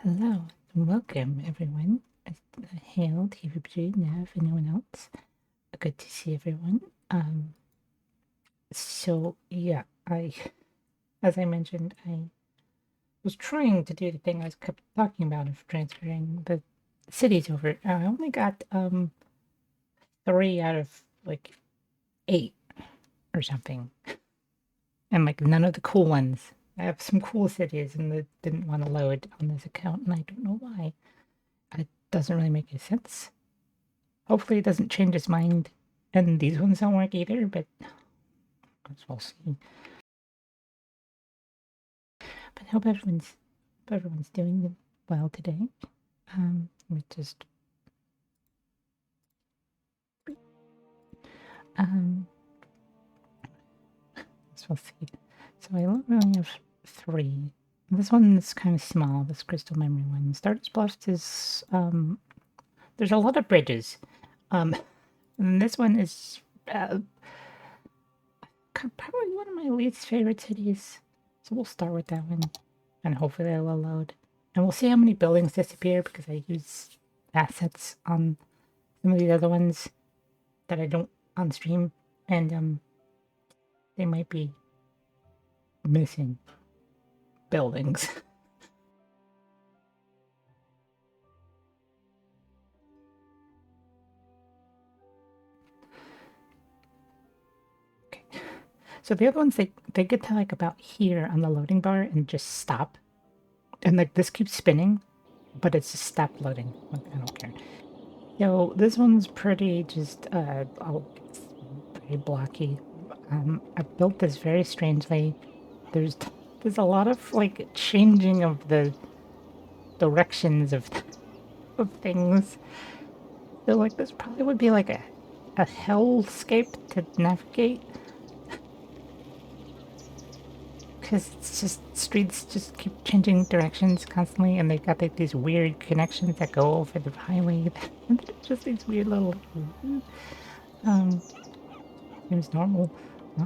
Hello, and welcome everyone. Hail, TVPG, Nav, anyone else? Good to see everyone. So yeah, as I mentioned, I was trying to do the thing I was kept talking about of transferring the cities over. I only got 3 out of like 8 or something, and like none of the cool ones. I have some cool cities, and they didn't want to load on this account, and I don't know why. It doesn't really make any sense. Hopefully it doesn't change his mind and these ones don't work either, but we'll see. But I hope everyone's doing well today. We just so we'll see. So I only have 3. This one's kind of small, this crystal memory one. Stardust Bluffs is there's a lot of bridges. And this one is probably one of my least favorite cities. So we'll start with that one, and hopefully it will load. And we'll see how many buildings disappear, because I use assets on some of the other ones that I don't on stream, and they might be missing buildings. Okay. So the other ones, they get to like about here on the loading bar and just stop. And like this keeps spinning, but it's just stopped loading. Like, I don't care. So this one's pretty just it's very blocky. I built this very strangely. There's a lot of like changing of the directions of things. So like this probably would be like a hellscape to navigate. Because it's just streets just keep changing directions constantly, and they've got like these weird connections that go over the highway. And just these weird little Seems normal. Huh?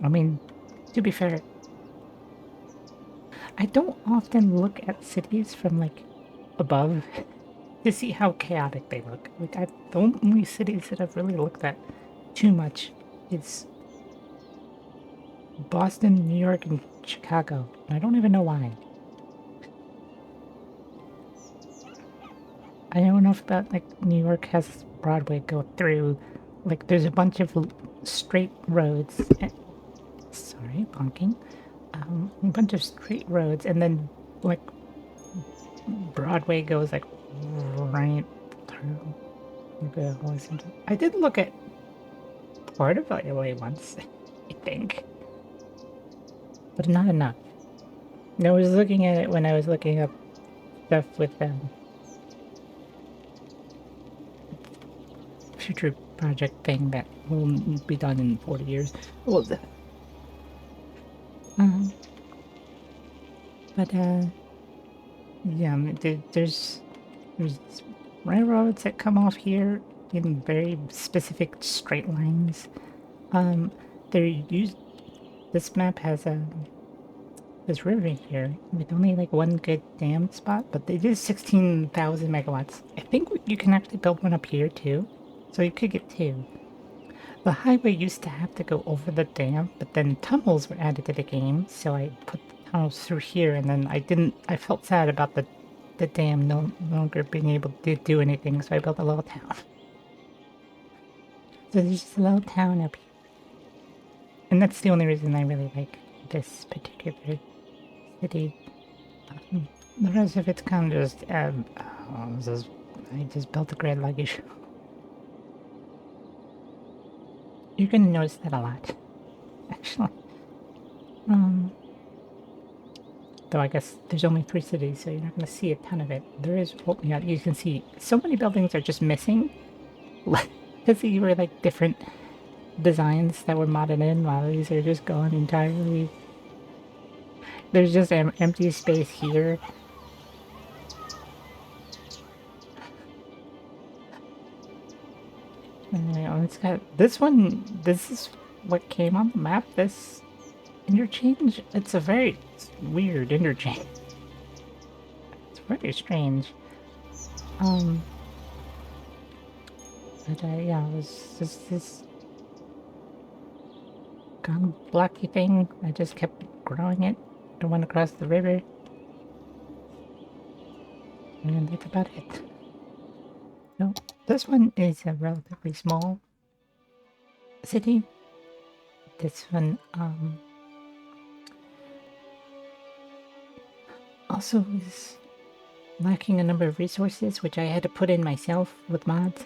I mean, to be fair, I don't often look at cities from like above to see how chaotic they look. Like the only cities that I've really looked at too much is Boston, New York, and Chicago. And I don't even know why. I don't know if about like New York has Broadway go through. Like there's a bunch of straight roads. Sorry, bonking. A bunch of straight roads, and then like Broadway goes like right through. I did look at part of LA once, I think, but not enough. I was looking at it when I was looking up stuff with future project thing that will be done in 40 years. Well, um, but yeah, there's railroads that come off here in very specific straight lines. They're used. This map has this river here with only like one good dam spot, but they did 16,000 megawatts. I think you can actually build one up here too, so you could get two. The highway used to have to go over the dam, but then tunnels were added to the game, so I put the tunnels through here, and then I felt sad about the dam no longer being able to do anything, so I built a little town. So there's just a little town up here. And that's the only reason I really like this particular city. The rest of it's kind of just, I just built a great luggage. You're gonna notice that a lot, actually. Though I guess there's only 3 cities, so you're not gonna see a ton of it. There is, oh yeah, you can see so many buildings are just missing. Because these were like different designs that were modded in, while these are just gone entirely. There's just empty space here. And it's got this one. This is what came on the map. This interchange. It's a very weird interchange. It's very strange. But yeah, it was just this kind of blocky thing. I just kept growing it. I went across the river. And that's about it. So, this one is a relatively small city. This one, also is lacking a number of resources, which I had to put in myself with mods.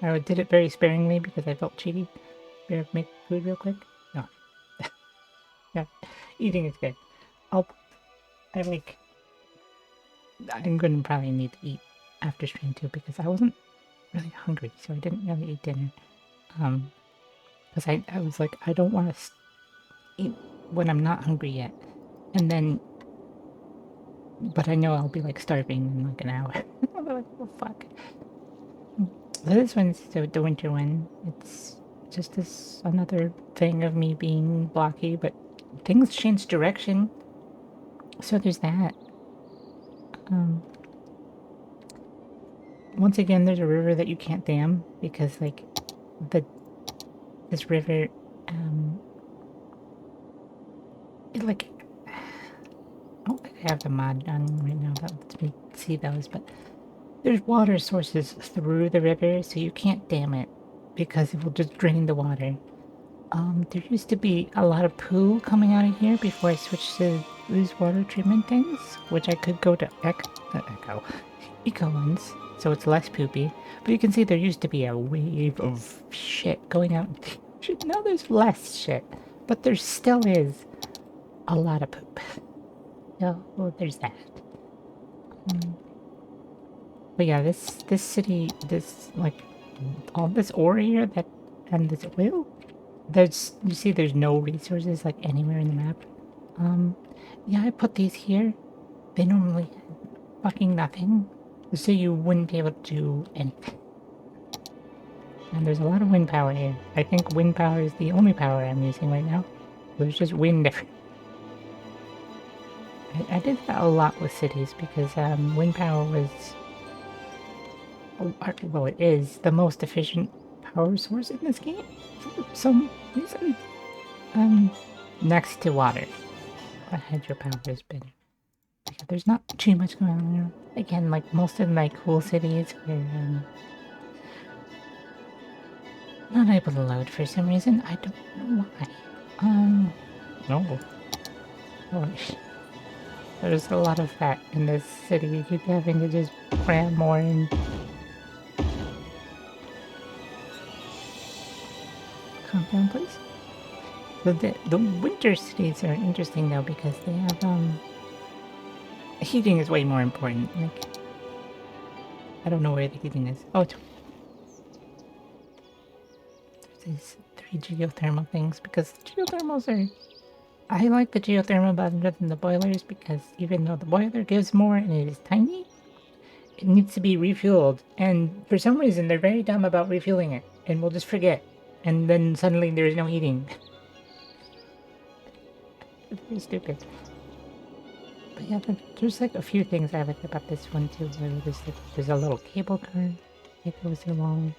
I did it very sparingly because I felt cheaty. Better make food real quick. No. Yeah, eating is good. I'm gonna probably need to eat after stream too because I wasn't really hungry, so I didn't really eat dinner. Because I was like, I don't want to eat when I'm not hungry yet. And then, but I know I'll be like starving in like an hour. I'll be like, oh fuck. So this one's the winter one. It's just this another thing of me being blocky, but things change direction. So there's that. Once again, there's a river that you can't dam because like this river, it like, I don't think I have the mod on right now that lets me see those, but there's water sources through the river, so you can't dam it because it will just drain the water. There used to be a lot of poo coming out of here before I switched to these water treatment things, which I could go to eco ones, so it's less poopy. But you can see there used to be a wave of shit going out. Now there's less shit, but there still is a lot of poop. So, well, there's that. But yeah, this city, this like all this ore here and this oil. You see there's no resources like anywhere in the map. Yeah, I put these here. They normally have fucking nothing. So you wouldn't be able to do anything. And there's a lot of wind power here. I think wind power is the only power I'm using right now. There's just wind everywhere. I did that a lot with cities because wind power was, well, it is the most efficient power source in this game for some reason. Next to water. Hydropower is better. Yeah, there's not too much going on here. Again, like most of my cool cities were not able to load for some reason. I don't know why. No. Oh, there's a lot of that in this city. You keep having to just cram more in. Calm down, please. The winter cities are interesting though because they have heating is way more important. Like I don't know where the heating is. Oh, there's these 3 geothermal things because geothermals are. I like the geothermal better than the boilers because even though the boiler gives more and it is tiny, it needs to be refueled. And for some reason, they're very dumb about refueling it, and we'll just forget. And then suddenly there's no heating. It's very stupid. But yeah, there's like a few things I like about this one too. Where there's a little cable car that goes along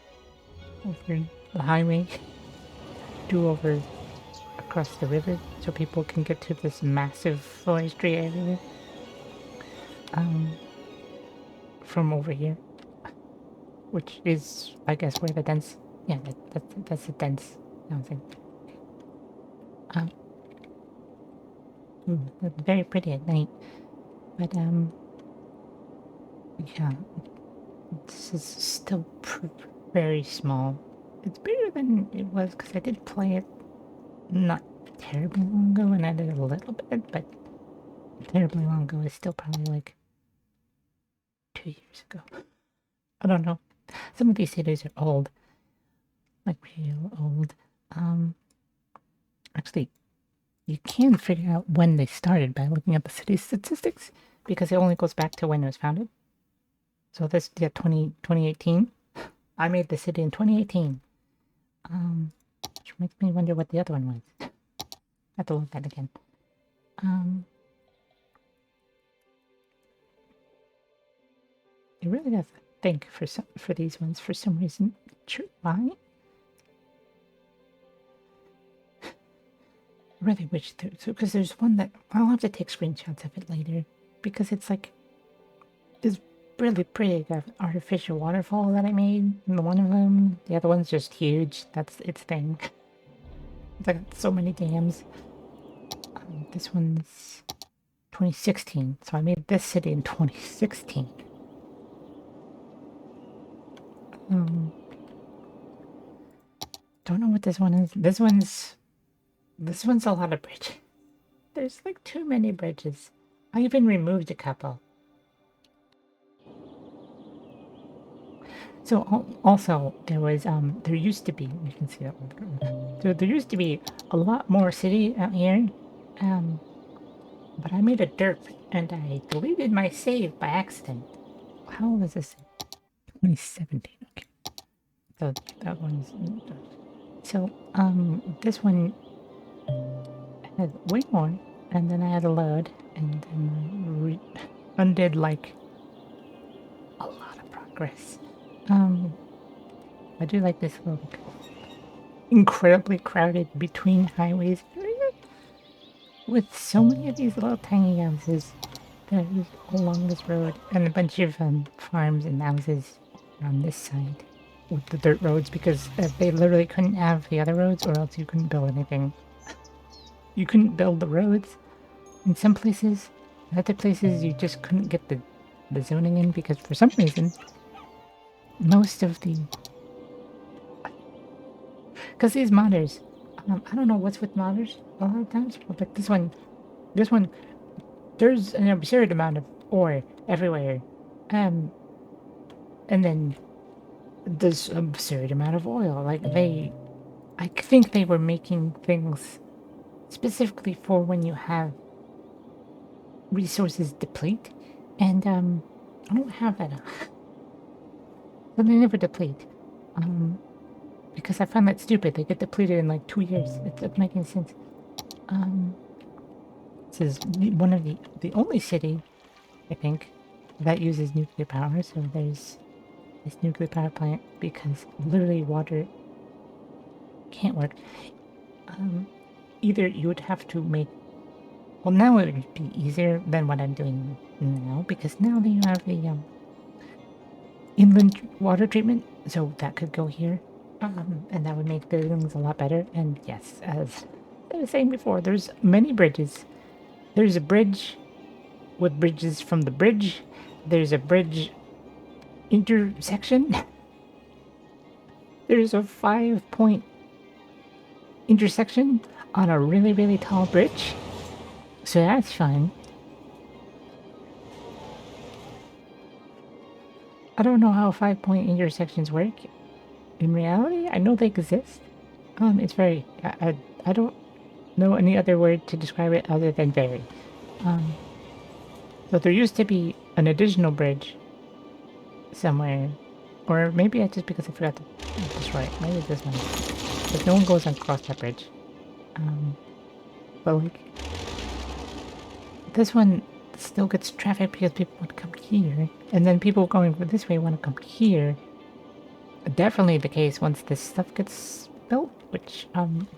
over the highway, over across the river, so people can get to this massive forestry area. From over here, which is, I guess, where the dense. Yeah, that's the dense housing. Um, that's very pretty at night, but yeah, this is still very small. It's bigger than it was because I did play it not terribly long ago, and I did a little bit, but terribly long ago is still probably like 2 years ago. I don't know. Some of these cities are old, like real old. Actually, you can figure out when they started by looking at the city statistics because it only goes back to when it was founded. So this, yeah, 2018. I made the city in 2018. Which makes me wonder what the other one was. I have to look at that again. You really have to think for these ones for some reason. Why? Really wish because there's one that I'll have to take screenshots of it later because it's like this really pretty artificial waterfall that I made. And one of them, the other one's just huge. That's its thing. It's like so many dams. This one's 2016, so I made this city in 2016. Don't know what this one is. This one's a lot of bridge. There's like too many bridges. I even removed a couple. So also there was there used to be, you can see that one. So there used to be a lot more city out here, but I made a derp and I deleted my save by accident. How old is this? 2017. Okay. So that one's. So this one had way more, and then I had a load, and then undid like a lot of progress. I do like this little incredibly crowded between highways area with so many of these little tiny houses that is along this road, and a bunch of farms and houses on this side with the dirt roads because they literally couldn't have the other roads or else you couldn't build anything. You couldn't build the roads in some places. In other places you just couldn't get the zoning in because for some reason most of the... Because these modders, I don't know what's with modders a lot of times, but this one, there's an absurd amount of ore everywhere. And then this absurd amount of oil. Like I think they were making things specifically for when you have resources deplete, and I don't have that. So they never deplete. because I find that stupid. They get depleted in like 2 years. It doesn't make any sense. This is one of the only city, I think, that uses nuclear power. So there's this nuclear power plant because literally water can't work. Either you would have to make, well, now it would be easier than what I'm doing now, because now you have the inland water treatment, so that could go here, and that would make buildings a lot better. And yes, as I was saying before, there's many bridges. There's a bridge with bridges from the bridge. There's a bridge intersection. There's a 5-point intersection on a really, really tall bridge. So that's fun. I don't know how 5-point intersections work in reality. I know they exist. It's very... I don't know any other word to describe it other than very. So there used to be an additional bridge somewhere. Or maybe it's just because I forgot to destroy it. Maybe it's this one. Because no one goes across that bridge. But like... This one still gets traffic because people want to come here. And then people going this way want to come here. Definitely the case once this stuff gets built, which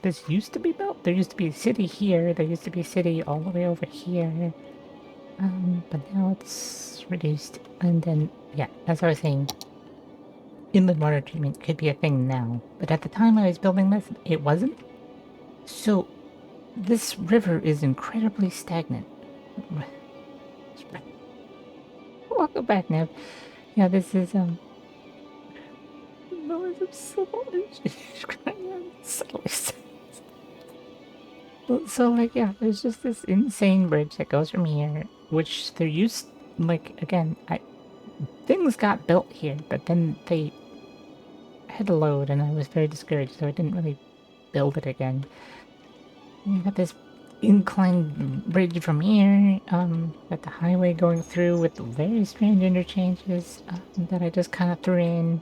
this used to be built. There used to be a city here, there used to be a city all the way over here, but now it's reduced. And then, yeah, as I was saying, inland water treatment could be a thing now, but at the time I was building this, it wasn't. So this river is incredibly stagnant. Welcome back, Nev. Yeah, this is so like, yeah, there's just this insane bridge that goes from here, which they're used, like, again, things got built here, but then they had to load and I was very discouraged, so I didn't really build it again. You got this inclined bridge from here, got the highway going through with very strange interchanges that I just kind of threw in.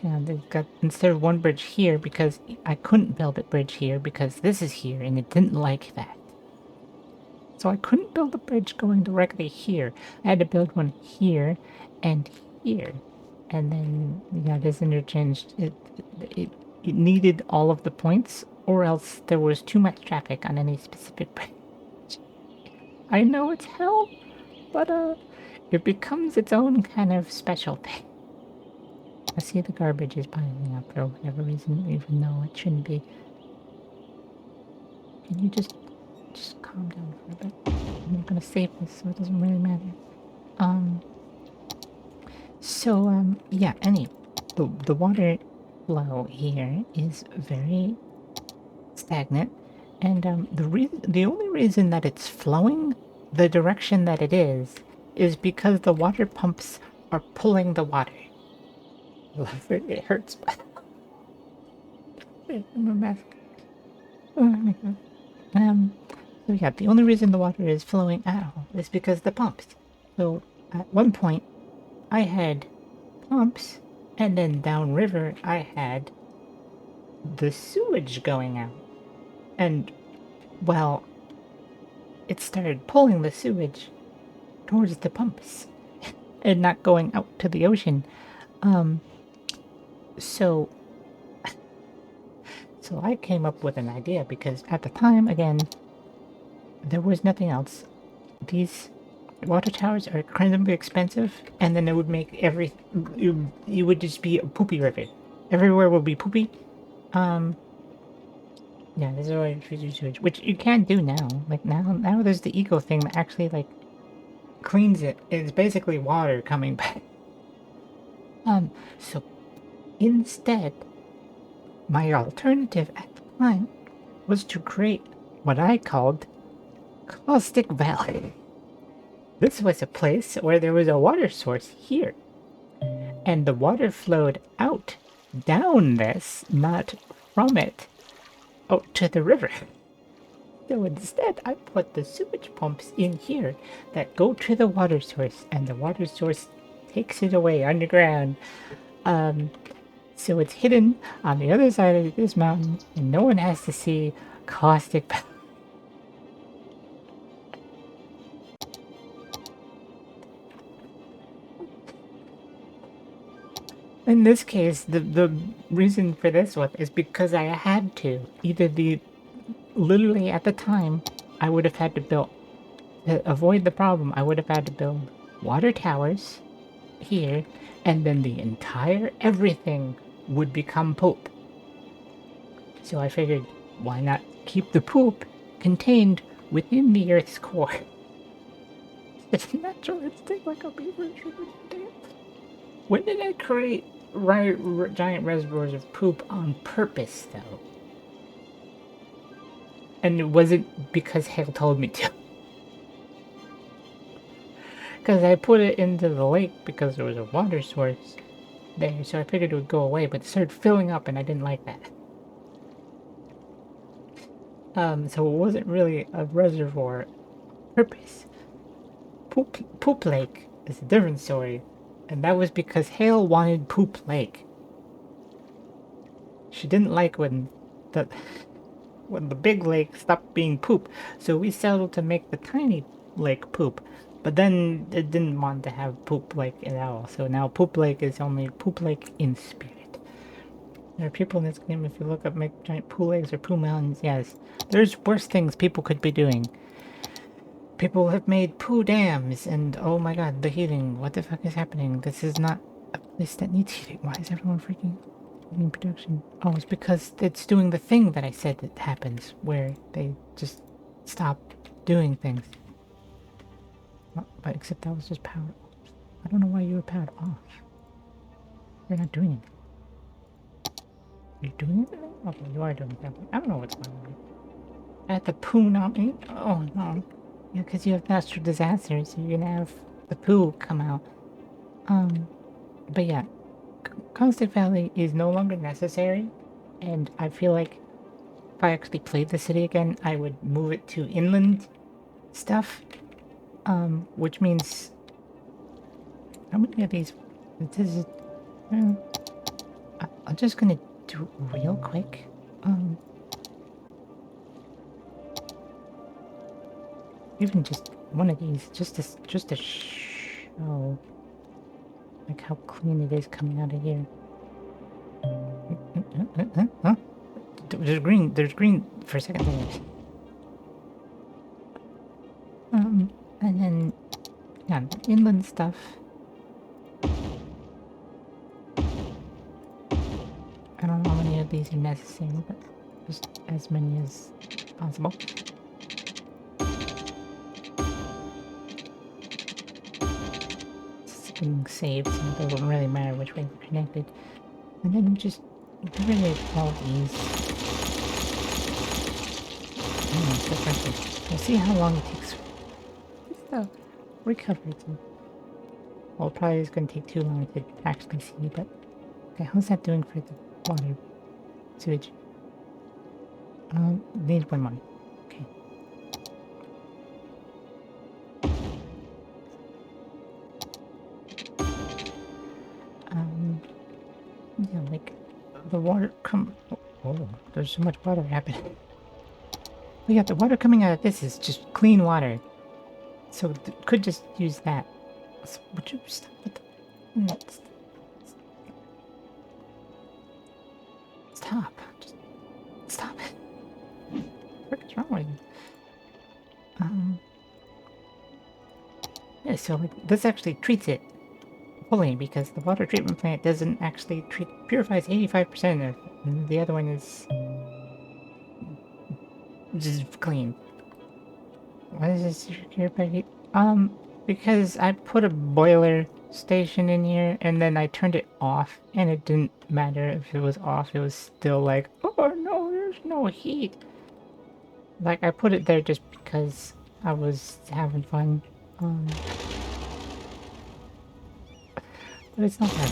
Yeah, they've got, instead of one bridge here, because I couldn't build a bridge here because this is here and it didn't like that. So I couldn't build a bridge going directly here. I had to build one here and here. And then, yeah, this interchange, it needed all of the points, or else there was too much traffic on any specific bridge. I know it's hell, but it becomes its own kind of special thing. I see the garbage is piling up for whatever reason, even though it shouldn't be. Can you just calm down for a bit? I'm not gonna save this, so it doesn't really matter. Yeah, anyway, the water flow here is very stagnant, and the only reason that it's flowing the direction that it is because the water pumps are pulling the water. It hurts. I'm a mask. Oh my god. So yeah, the only reason the water is flowing at all is because the pumps. So at one point, I had pumps, and then downriver I had the sewage going out. And, well, it started pulling the sewage towards the pumps and not going out to the ocean. So I came up with an idea because at the time, again, there was nothing else. These water towers are incredibly expensive, and then it would make you would just be a poopy river. Everywhere would be poopy. Yeah, this is why you use sewage, which you can do now. Like now there's the eco thing that actually like cleans it. It's basically water coming back. So instead, my alternative at the time was to create what I called Caustic Valley. This was a place where there was a water source here, and the water flowed out, down this, not from it, out to the river. So instead, I put the sewage pumps in here that go to the water source, and the water source takes it away underground. So it's hidden on the other side of this mountain, and no one has to see caustic. In this case, the reason for this one is because I had to. Literally at the time, I would have had to build, to avoid the problem, I would have had to build water towers here, and then the entire everything would become poop. So I figured, why not keep the poop contained within the Earth's core? It's natural instinct like a beaver should dance. When did I create giant reservoirs of poop on purpose, though? And it wasn't because Hale told me to. Because I put it into the lake because there was a water source there, so I figured it would go away, but it started filling up and I didn't like that. So it wasn't really a reservoir purpose. Poop Lake is a different story, and that was because Hale wanted Poop Lake. She didn't like when the big lake stopped being poop, so we settled to make the tiny lake poop. But then it didn't want to have Poop Lake at all, so now Poop Lake is only Poop Lake in spirit. There are people in this game, if you look up make giant poo lakes or poo mountains, yes. There's worse things people could be doing. People have made poo dams, and oh my god, the heating. What the fuck is happening? This is not a place that needs heating. Why is everyone freaking heating production? Oh, it's because it's doing the thing that I said that happens, where they just stop doing things. But except that was just power off. I don't know why you were powered off. You're not doing it. Are you doing it? Okay, you are doing something. I don't know what's going on. I had the poo not me. Oh no. Yeah, because you have natural disasters, so you're gonna have the poo come out. But yeah, Caustic Valley is no longer necessary, and I feel like if I actually played the city again, I would move it to inland stuff. Which means how many of these? This is. I'm just gonna do it real quick. Even just one of these, just to show like how clean it is coming out of here. Huh? There's green for a second there. And then yeah, inland stuff. I don't know how many of these are necessary, but just as many as possible. Being saved, so it doesn't really matter which way they're connected. And then just get rid of all these. We'll see how long it takes to recover. Well, it probably is going to take too long to actually see, but okay, how's that doing for the water sewage? Need one more. Okay. Yeah, like the water oh, there's so much water happening. But yeah, the water coming out of this is just clean water. So could just use that. So would you stop with the... Stop. Just stop it. What's wrong with you? Yeah, so like, this actually treats it fully because the water treatment plant doesn't actually purifies 85% of it, and the other one is just clean. Why is this here, Peggy? Because I put a boiler station in here and then I turned it off and it didn't matter if it was off, it was still like, oh no, there's no heat. Like, I put it there just because I was having fun. But it's not that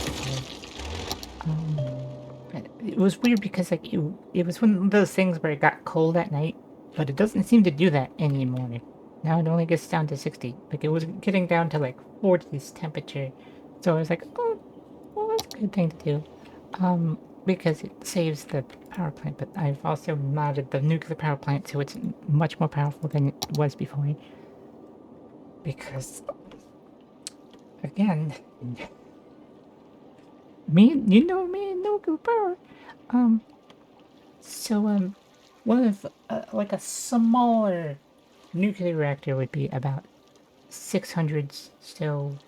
bad. It was weird because like it was one of those things where it got cold at night, but it doesn't seem to do that anymore. Now it only gets down to 60. Like, it was getting down to like 40's temperature. So I was like, oh, well, that's a good thing to do. Because it saves the power plant, but I've also modded the nuclear power plant so it's much more powerful than it was before. Because, again, me and nuclear power. Um, one of, like a smaller nuclear reactor would be about 600 still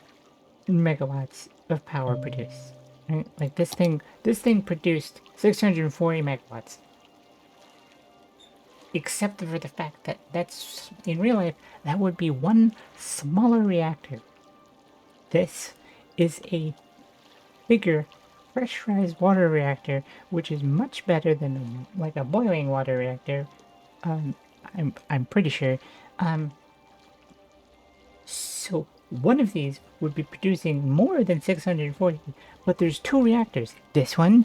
megawatts of power produced. Right? Like this thing produced 640 megawatts. Except for the fact that that's, in real life, that would be one smaller reactor. This is a bigger pressurized water reactor, which is much better than like a boiling water reactor. I'm pretty sure. So one of these would be producing more than 640, but there's two reactors. This one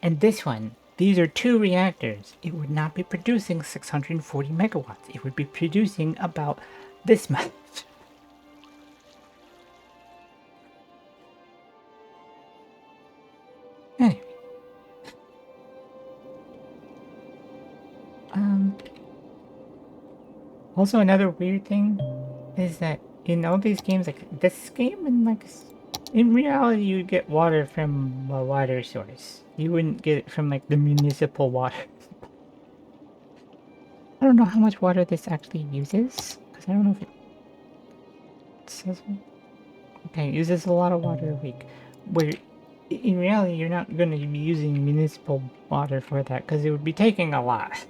and this one. These are two reactors. It would not be producing 640 megawatts. It would be producing about this much. Anyway. Also another weird thing is that in all these games, like this game and like in reality you'd get water from a water source. You wouldn't get it from like the municipal water. I don't know how much water this actually uses, because I don't know if it says it. Okay, it uses a lot of water a week. Where in reality you're not going to be using municipal water for that, because it would be taking a lot.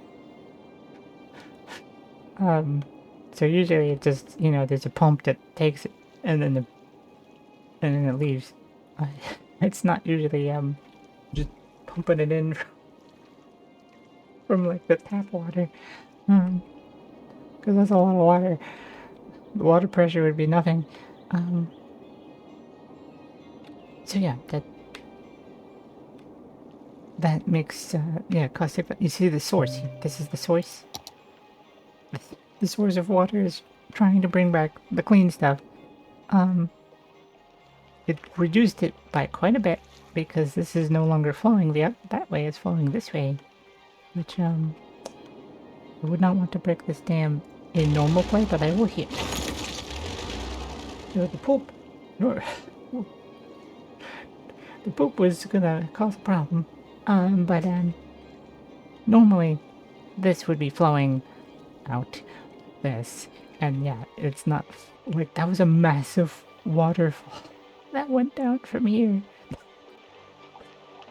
So usually it just, there's a pump that takes it and then it leaves. It's not usually just pumping it in from like the tap water. Because that's a lot of water. The water pressure would be nothing. So yeah, that makes yeah, caustic. You see the source. This is the source. The source of water is trying to bring back the clean stuff. It reduced it by quite a bit because this is no longer flowing that way. It's flowing this way, which I would not want to break this dam in normal play, but I will here. The poop. The poop was gonna cause a problem. But normally this would be flowing out this, and yeah, it's not like that was a massive waterfall that went down from here.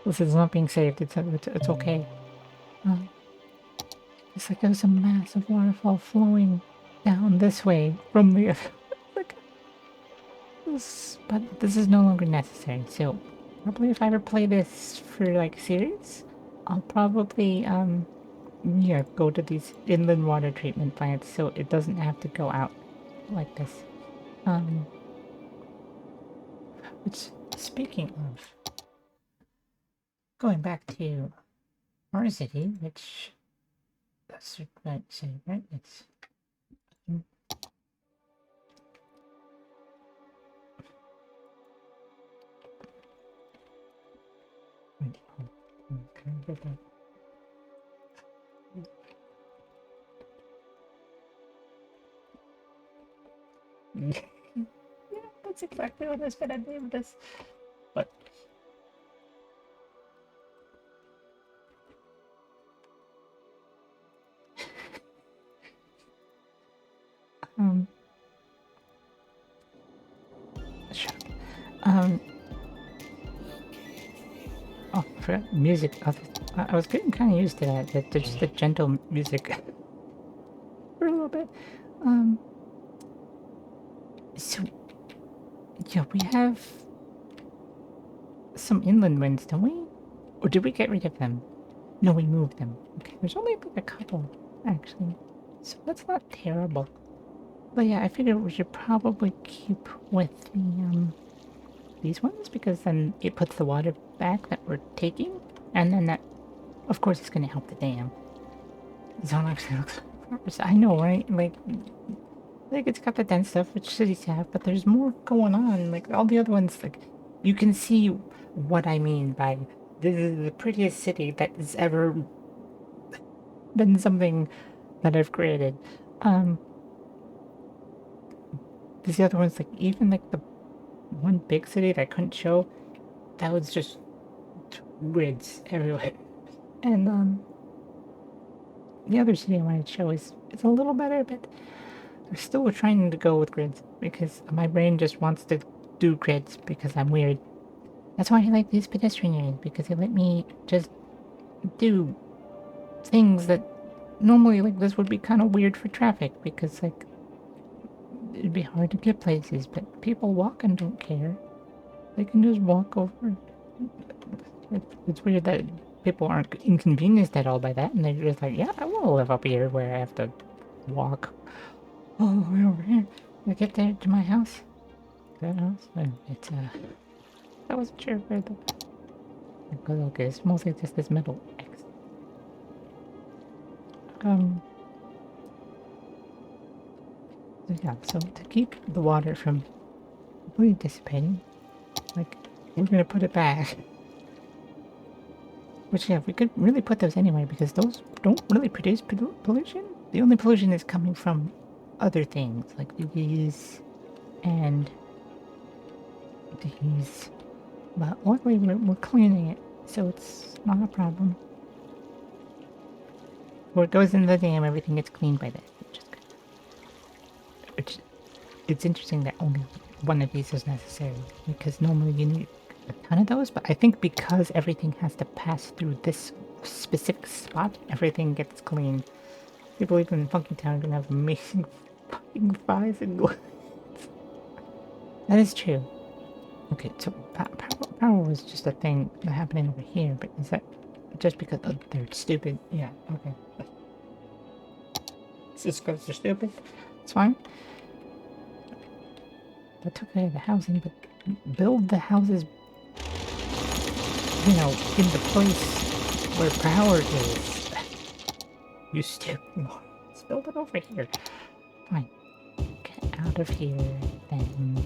This is not being saved. It's okay. It's like there's a massive waterfall flowing down this way from the like this, but this is no longer necessary. So probably if I ever play this for like series, I'll probably yeah, go to these inland water treatment plants so it doesn't have to go out like this. Which, speaking of, going back to our city, which that's the right city, right? It's wait, can I get that? Yeah, that's exactly what I was gonna name this. But shut up. Oh, I forgot music. I was getting kind of used to that. Just the gentle music for a little bit. So yeah, we have some inland winds, don't we? Or did we get rid of them? No, we moved them. Okay, there's only like a couple, actually. So that's not terrible. But yeah, I figured we should probably keep with the, these ones, because then it puts the water back that we're taking, and then that, of course, is going to help the dam. So it actually looks like, I know, right? Like it's got the dense stuff, which cities have, but there's more going on. Like all the other ones, like you can see what I mean by This is the prettiest city that has ever been something that I've created. Um, these other ones, like even like the one big city that I couldn't show, that was just grids everywhere. And the other city I wanted to show is a little better, but I'm still trying to go with grids because my brain just wants to do grids because I'm weird. That's why I like these pedestrian areas, because they let me just do things that normally like this would be kind of weird for traffic, because like it'd be hard to get places, but people walk and don't care. They can just walk over. It's weird that people aren't inconvenienced at all by that, and they're just like, yeah, I want to live up here where I have to walk all the way over here to get there to my house. That house? It's I wasn't sure where the... Because okay, it's mostly just this middle X. So yeah, so to keep the water from completely dissipating, like, we're gonna put it back. Which, yeah, we could really put those anyway, because those don't really produce pollution. The only pollution is coming from other things, like these and these. But luckily, we're cleaning it, so it's not a problem. Where it goes into the dam, everything gets cleaned by that, which is good. Which, it's interesting that only one of these is necessary, because normally you need a ton of those, but I think because everything has to pass through this specific spot, everything gets cleaned. People even in Funky Town are gonna have amazing fucking fries and glue. That is true. Okay, so power was just a thing happening over here, but is that just because they're stupid? Yeah, okay. It's just because they're stupid? It's fine. That took care of the housing, but build the houses, you know, in the place where power is. You stupid one. Let's build it over here. Fine. Get out of here, then.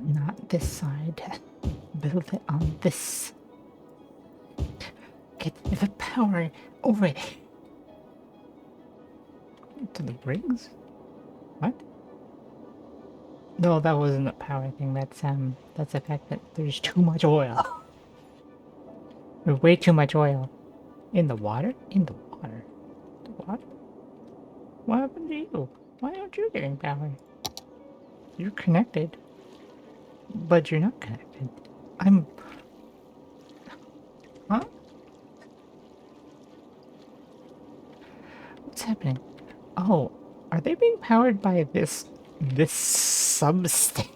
Not this side. Build it on this. Get the power over there. To the rigs? What? No, that wasn't a power thing. That's the fact that there's too much oil. There's way too much oil. In the water? In the water. The water? What happened to you? Why aren't you getting power? You're connected. But you're not connected. I'm... Huh? What's happening? Oh, are they being powered by this substation?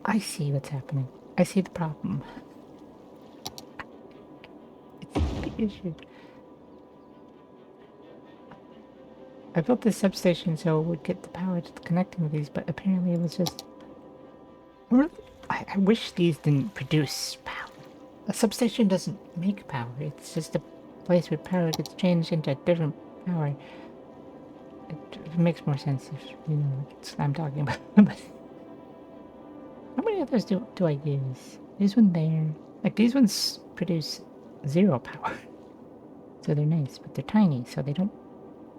I see what's happening. I see the problem. It's a big issue. I built this substation so it would get the power to connecting these, but apparently it was just... I wish these didn't produce power. A substation doesn't make power. It's just a place where power gets changed into a different power. It makes more sense if you know what I'm talking about. But how many others do I use? There's one there. Like, these ones produce 0 power. So they're nice, but they're tiny, so they don't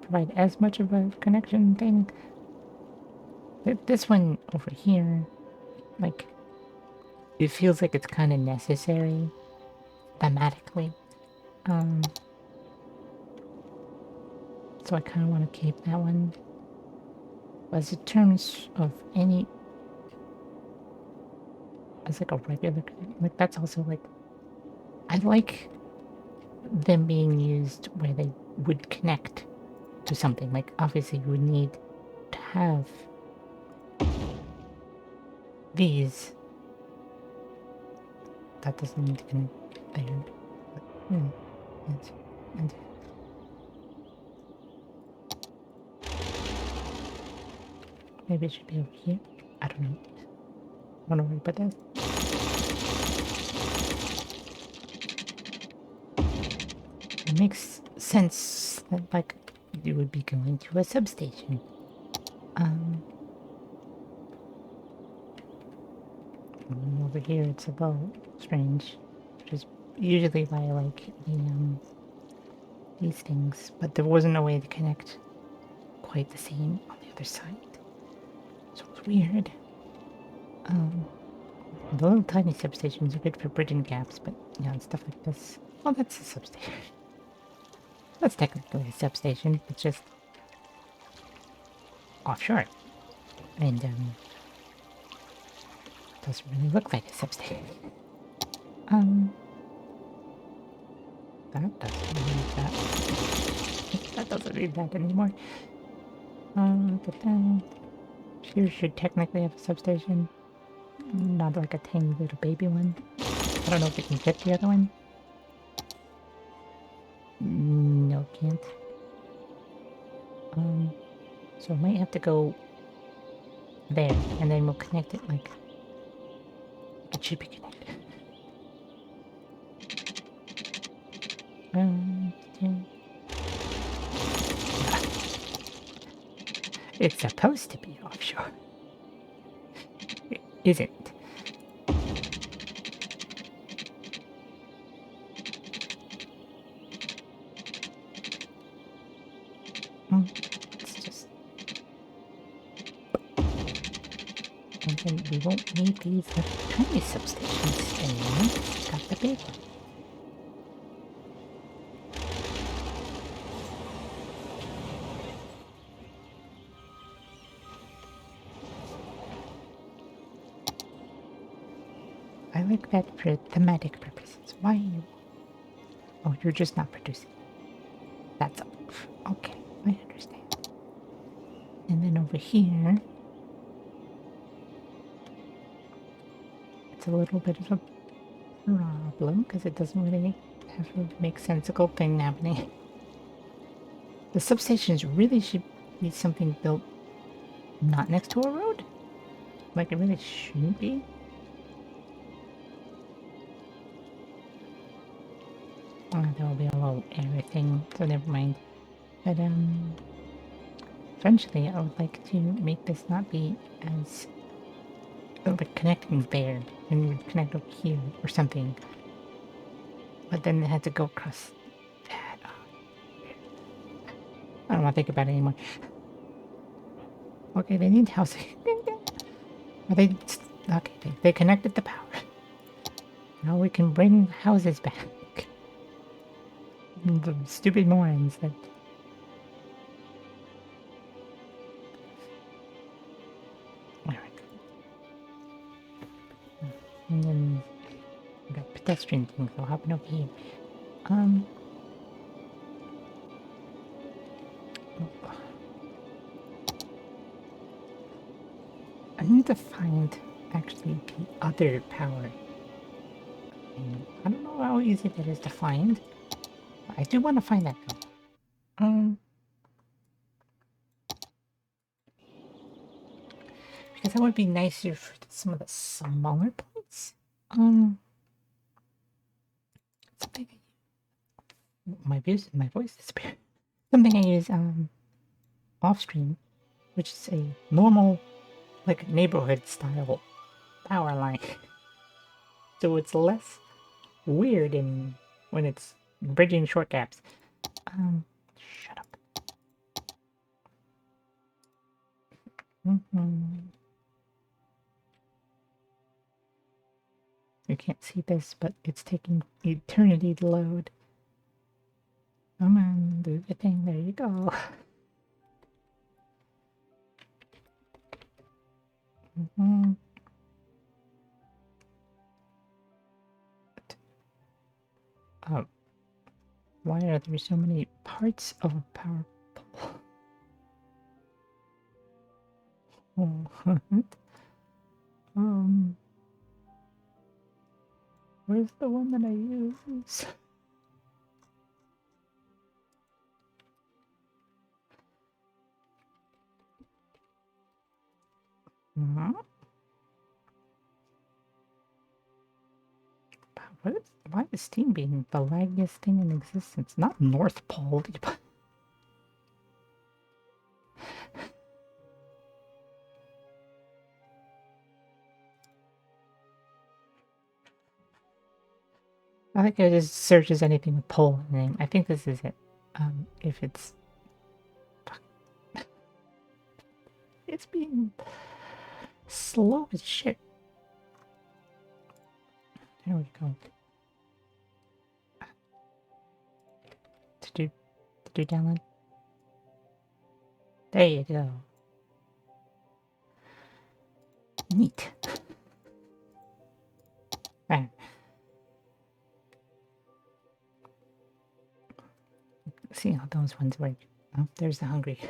provide as much of a connection thing. But this one over here, like, it feels like it's kind of necessary thematically. So I kind of want to keep that one. But as in terms of any, as like a regular, like that's also like, I like them being used where they would connect to something. Like obviously you would need to have these. That doesn't need to connect there. And maybe it should be over here. I don't know. I don't know where to put that. sense that, like, you would be going to a substation. Over here it's a little strange, which is usually why I like these things, but there wasn't a way to connect quite the same on the other side. So it's weird. The little tiny substations are good for bridging gaps, but yeah, stuff like this. Well, that's a substation. That's technically a substation. It's just offshore. And doesn't really look like a substation. That doesn't need that. That doesn't need that anymore. But then here should technically have a substation. Not like a tiny little baby one. I don't know if it can fit the other one. No, can't. So I might have to go there, and then we'll connect it like it should be connected. It's supposed to be offshore. It isn't. It's just... And then we won't need these tiny substations anymore. Got the big one. I like that for thematic purposes. Why you... Oh, you're just not producing. That's all. Okay, I understand. And then over here... It's a little bit of a problem, because it doesn't really have a make sensical thing happening. The substations really should be something built not next to a road. Like, it really shouldn't be. Oh, there will be a little error thing, so never mind. But, eventually I would like to make this not be as... like, connecting there, and you would connect up here, or something. But then it had to go across that. I don't want to think about it anymore. Okay, they need housing. Are they... Okay, they connected the power. Now we can bring houses back. The stupid morons that... Alright. And then we got pedestrian things that'll happen over here. I need to find actually the other power. And I don't know how easy that is to find. But I do want to find that though. Because that would be nicer for some of the smaller points. Something my voice disappeared. Something I use off stream, which is a normal, like, neighborhood style power line. So it's less weird in when it's bridging short gaps. Shut up. You can't see this, but it's taking eternity to load. Come on, do the thing. There you go. Why are there so many parts of a power pole? Where's the one that I use? Power Why is Steam being the laggiest thing in existence? Not North Pole. I think it just searches anything with pole in the name. I think this is it. If it's... It's being slow as shit. There we go. Did you download? There you go. Neat. Right. See how those ones work. Oh, there's the hungry.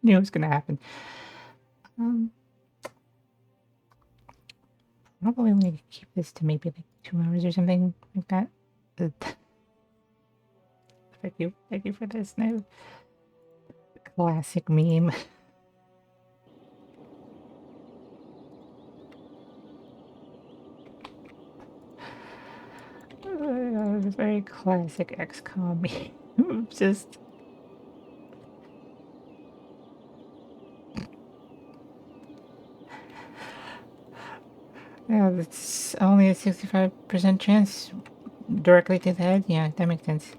Knew it was gonna happen. Probably only keep this to maybe like 2 hours or something like that. Thank you for this now. Classic meme. Very classic XCOM meme. Just... Yeah, it's only a 65% chance directly to the head. Yeah, that makes sense.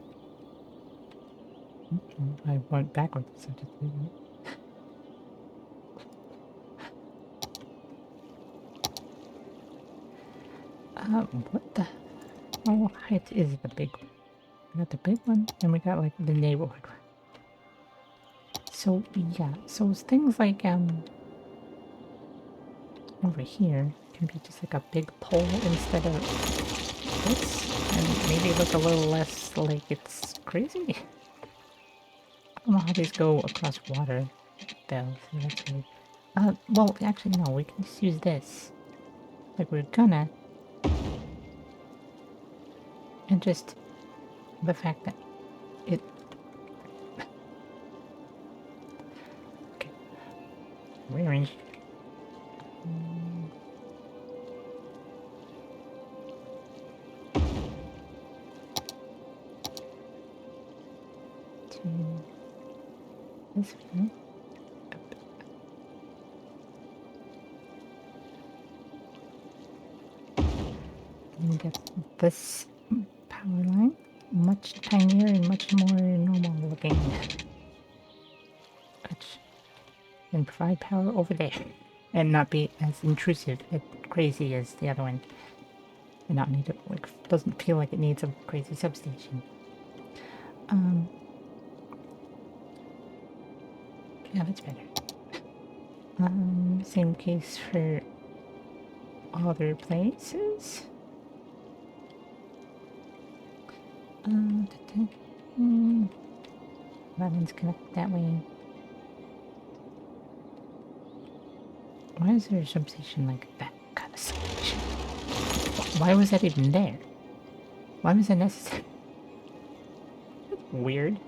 I went backwards. So just what the... Oh, height is the big one. We got the big one, and we got like the neighborhood one. So yeah, so things like over here can be just like a big pole instead of this, and maybe look a little less like it's crazy. I don't know how these go across water though, so that's weird. Well, actually no, we can just use this. Like we're gonna. And just the fact that it... Okay. Rearrange. To this one. And get this power line much tinier and much more normal looking. And provide power over there. And not be as intrusive and crazy as the other one. And not need it, like, doesn't feel like it needs a crazy substation. Yeah, that's better. Same case for other places. That one's connected that way. Why is there a substation like that kind of substation? Why was that even there? Why was that necessary? Weird.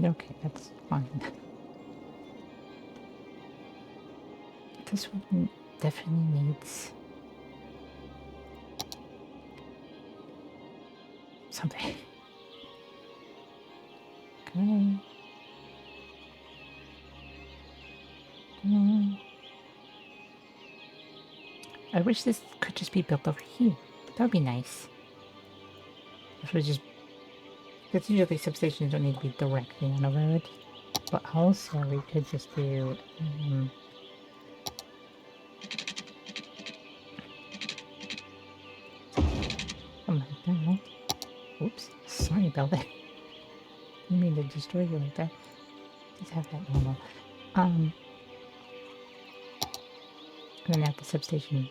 Okay, that's fine. This one definitely needs something. Okay. I wish this could just be built over here. That would be nice. This would just... Because usually substations don't need to be directly on a road. But also, we could just do... something like that, right? Oops. Sorry about that. Didn't mean to destroy you like that. Just have that normal. And then at the substation...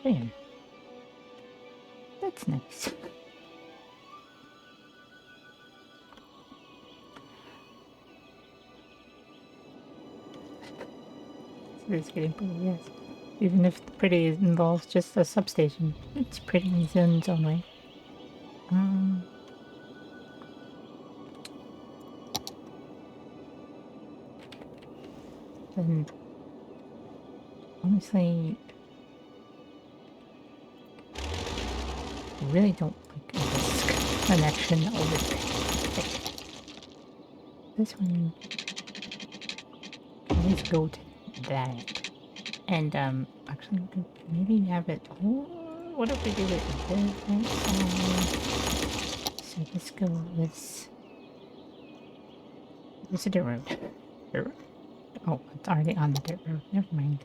Damn. It's getting pretty, yes. Even if the pretty involves just a substation, it's pretty in its own way. Then, honestly, I really don't like this connection over there. This one, let's go to that. And, actually, we could maybe have it. Oh, what if we did it a different side? So let's go this. There's a dirt road. Dirt road. Oh, it's already on the dirt road. Never mind.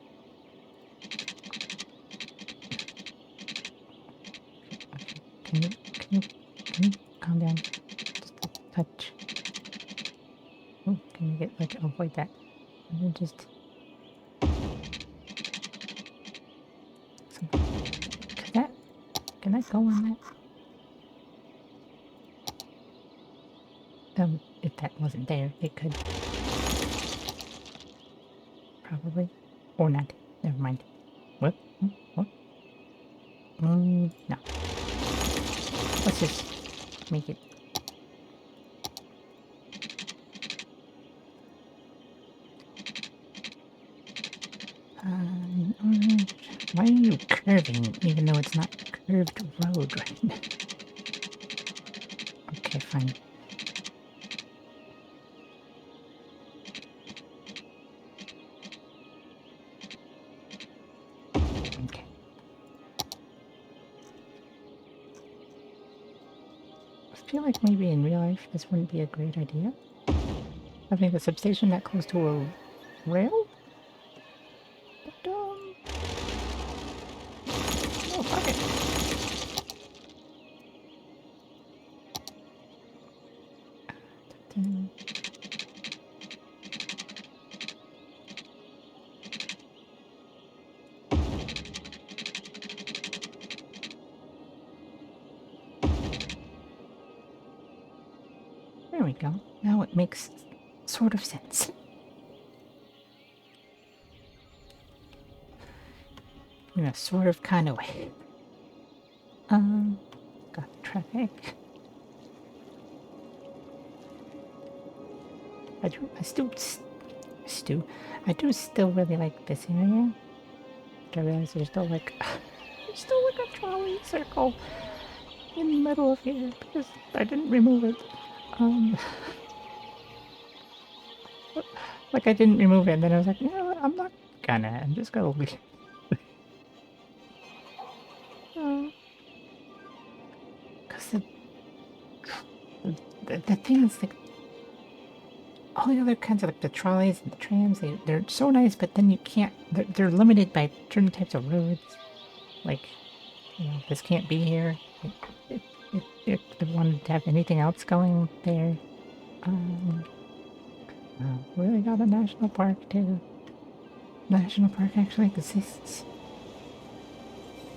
Okay. Can you calm down? Just a touch. Oh, can you get like avoid that? And then just can that go on that? If that wasn't there, it could probably or not. Never mind. What? What? No. Let's just make it. Orange. Why are you curving even though it's not curved road right now? Okay, fine. Okay. I feel like maybe in real life this wouldn't be a great idea. Having a substation that close to a rail? But, oh, fuck it. There we go. Now it makes sort of sense. In a sort of kind of way. Got traffic. I do still really like this area. But I realize there's still like a trolley circle in the middle of here because I didn't remove it. Like I didn't remove it and then I was like, you know what, I'm just gonna leave. Because the thing is like all the other kinds of like the trolleys and the trams, they're so nice, but then you can't, they're limited by certain types of roads. Like, you know, this can't be here. If they wanted to have anything else going there, really got a national park too. National park actually exists.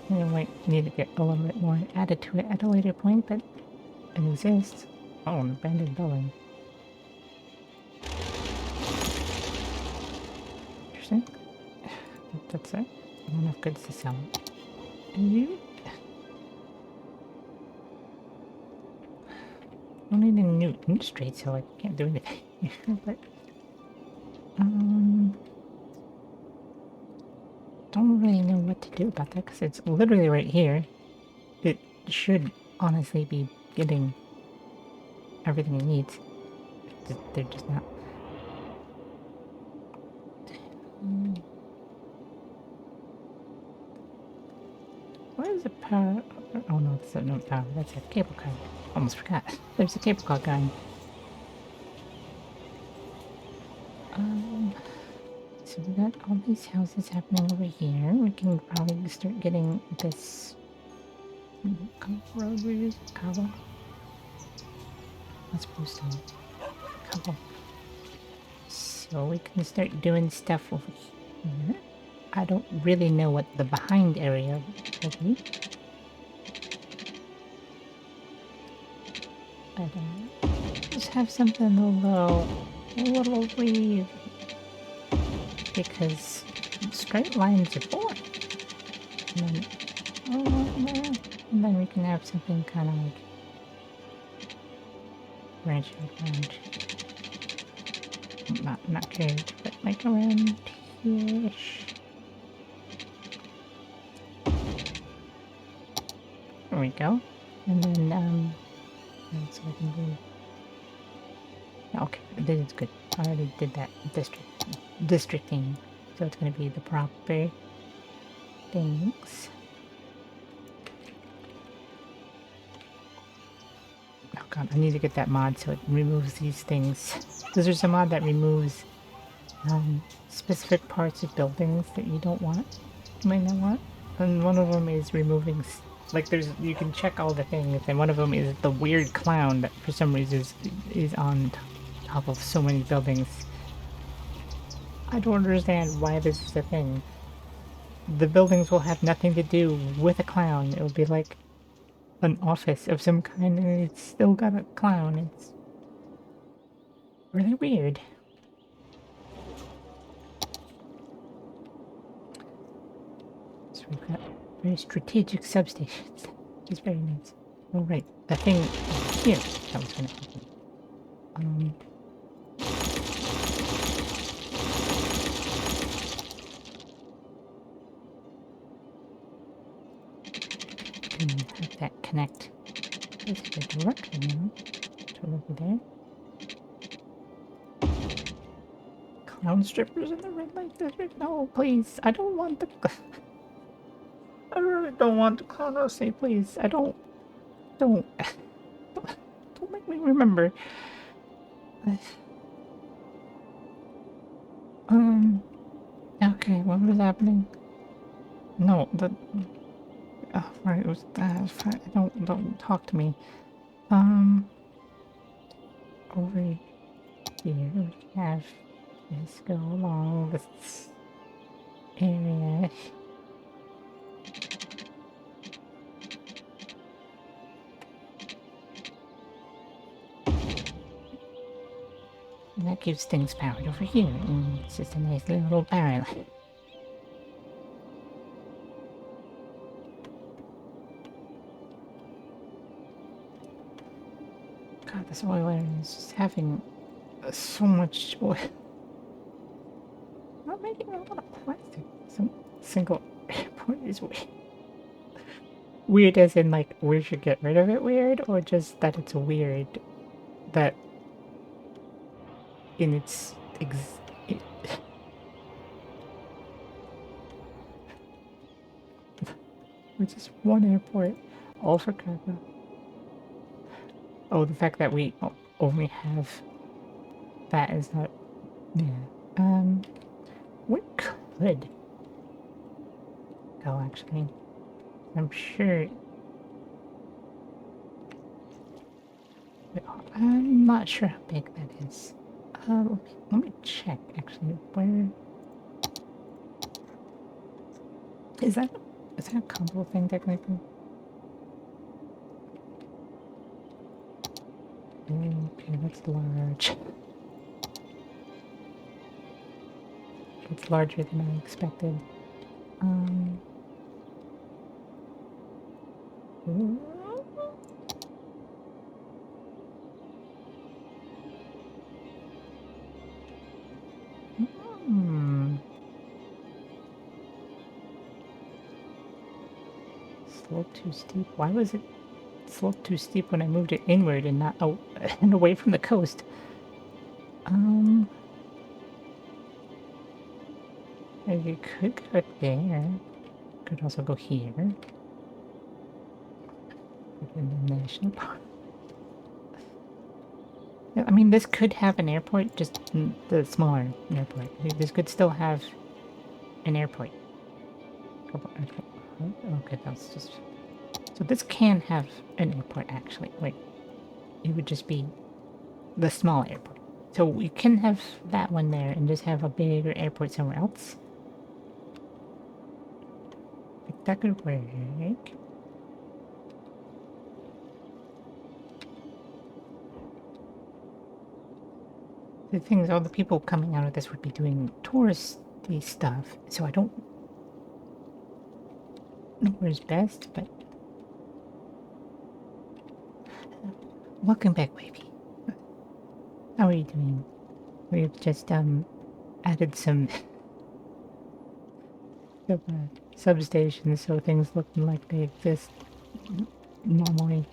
And it might need to get a little bit more added to it at a later point, but it exists. Oh, an abandoned building. Interesting. That's it. Enough goods to sell. You don't need any new industry, so I can't do anything. But don't really know what to do about that because it's literally right here. It should honestly be getting everything it needs. They're just not. Where is the power? Oh no, that's not no power. That's a cable car. Almost forgot. There's a cable car going. So we got all these houses happening over here. We can probably start getting this road we use. Cobble. Let's boost on cobble. So we can start doing stuff over here. I don't really know what the behind area will be. But just have something a little weird. Because straight lines are for. And then, and then we can have something kind of like branch out around. Not curved, but like around here-ish. There we go. And then, so I can do... Okay, this is good. I already did that districting. So it's going to be the proper things. Oh god, I need to get that mod so it removes these things. Because there's a mod that removes specific parts of buildings that you don't want. You might not want. And one of them is removing... Like you can check all the things, and one of them is the weird clown that for some reason is on top of so many buildings. I don't understand why this is a thing. The buildings will have nothing to do with a clown. It will be like an office of some kind, and it's still got a clown. It's really weird. So we've got very strategic substations. It's very nice. Oh right, the thing here that was gonna happen. Have that connect basically directly now to over there. Clown strippers in the red light district? No, please. I don't want the... I really don't want the clown. I'll say, please. I don't... Don't make me remember. Okay, what was happening? No, the... Oh, right, it was that. Don't talk to me. Over here we have this go along this area. And that gives things powered over here, and it's just a nice little power line. God, this oil area is just having so much oil. Not making a lot of plastic. Some single airport is weird. Weird as in like we should get rid of it weird, or just that it's weird that in its with just one airport, all for cargo. Oh, the fact that we only have that is not... Yeah. We could go, actually. I'm sure... I'm not sure how big that is. Let me check, actually. Where... Is that a combo thing, technically? Okay, that's large. It's larger than I expected. Slope too steep. Why was it slope too steep when I moved it inward and not and away from the coast? You could go there. Could also go here. In the national park. Yeah, I mean, this could have an airport, just the smaller airport. This could still have an airport. Okay, that's just... So this can have an airport, actually. Like, it would just be the small airport. So we can have that one there and just have a bigger airport somewhere else. Like, that could work. The thing is, all the people coming out of this would be doing tourist the stuff, so I don't know where's best, but... Welcome back, baby. How are you doing? We've just, added some substations, so things looking like they exist normally,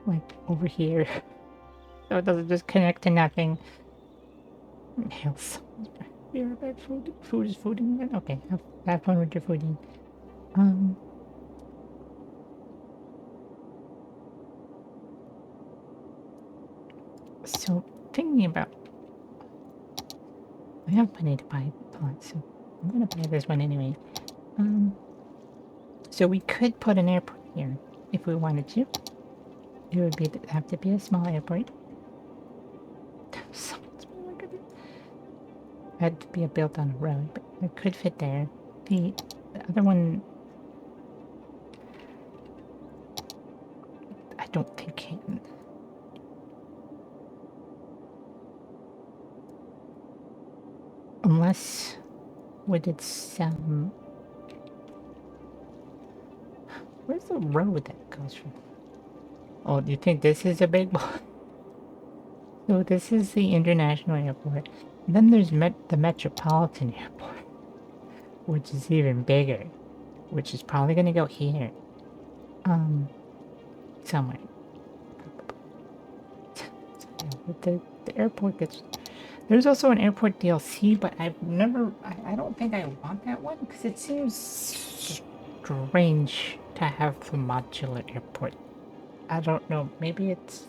like over here, so it doesn't just connect to nothing else. Be right back. Food is fooding again. Okay, have fun with your fooding. So thinking about, I have money to buy plots, so I'm gonna buy this one anyway. So we could put an airport here if we wanted to. It would have to be a small airport. Had to be built on a road, but it could fit there. The other one, I don't think can. Unless with its where's the road that goes from? Oh, do you think this is a big one? So this is the international airport. Then there's the metropolitan airport, which is even bigger, which is probably gonna go here, somewhere. So the airport gets. There's also an airport DLC, but I don't think I want that one because it seems strange to have the modular airport. I don't know. Maybe it's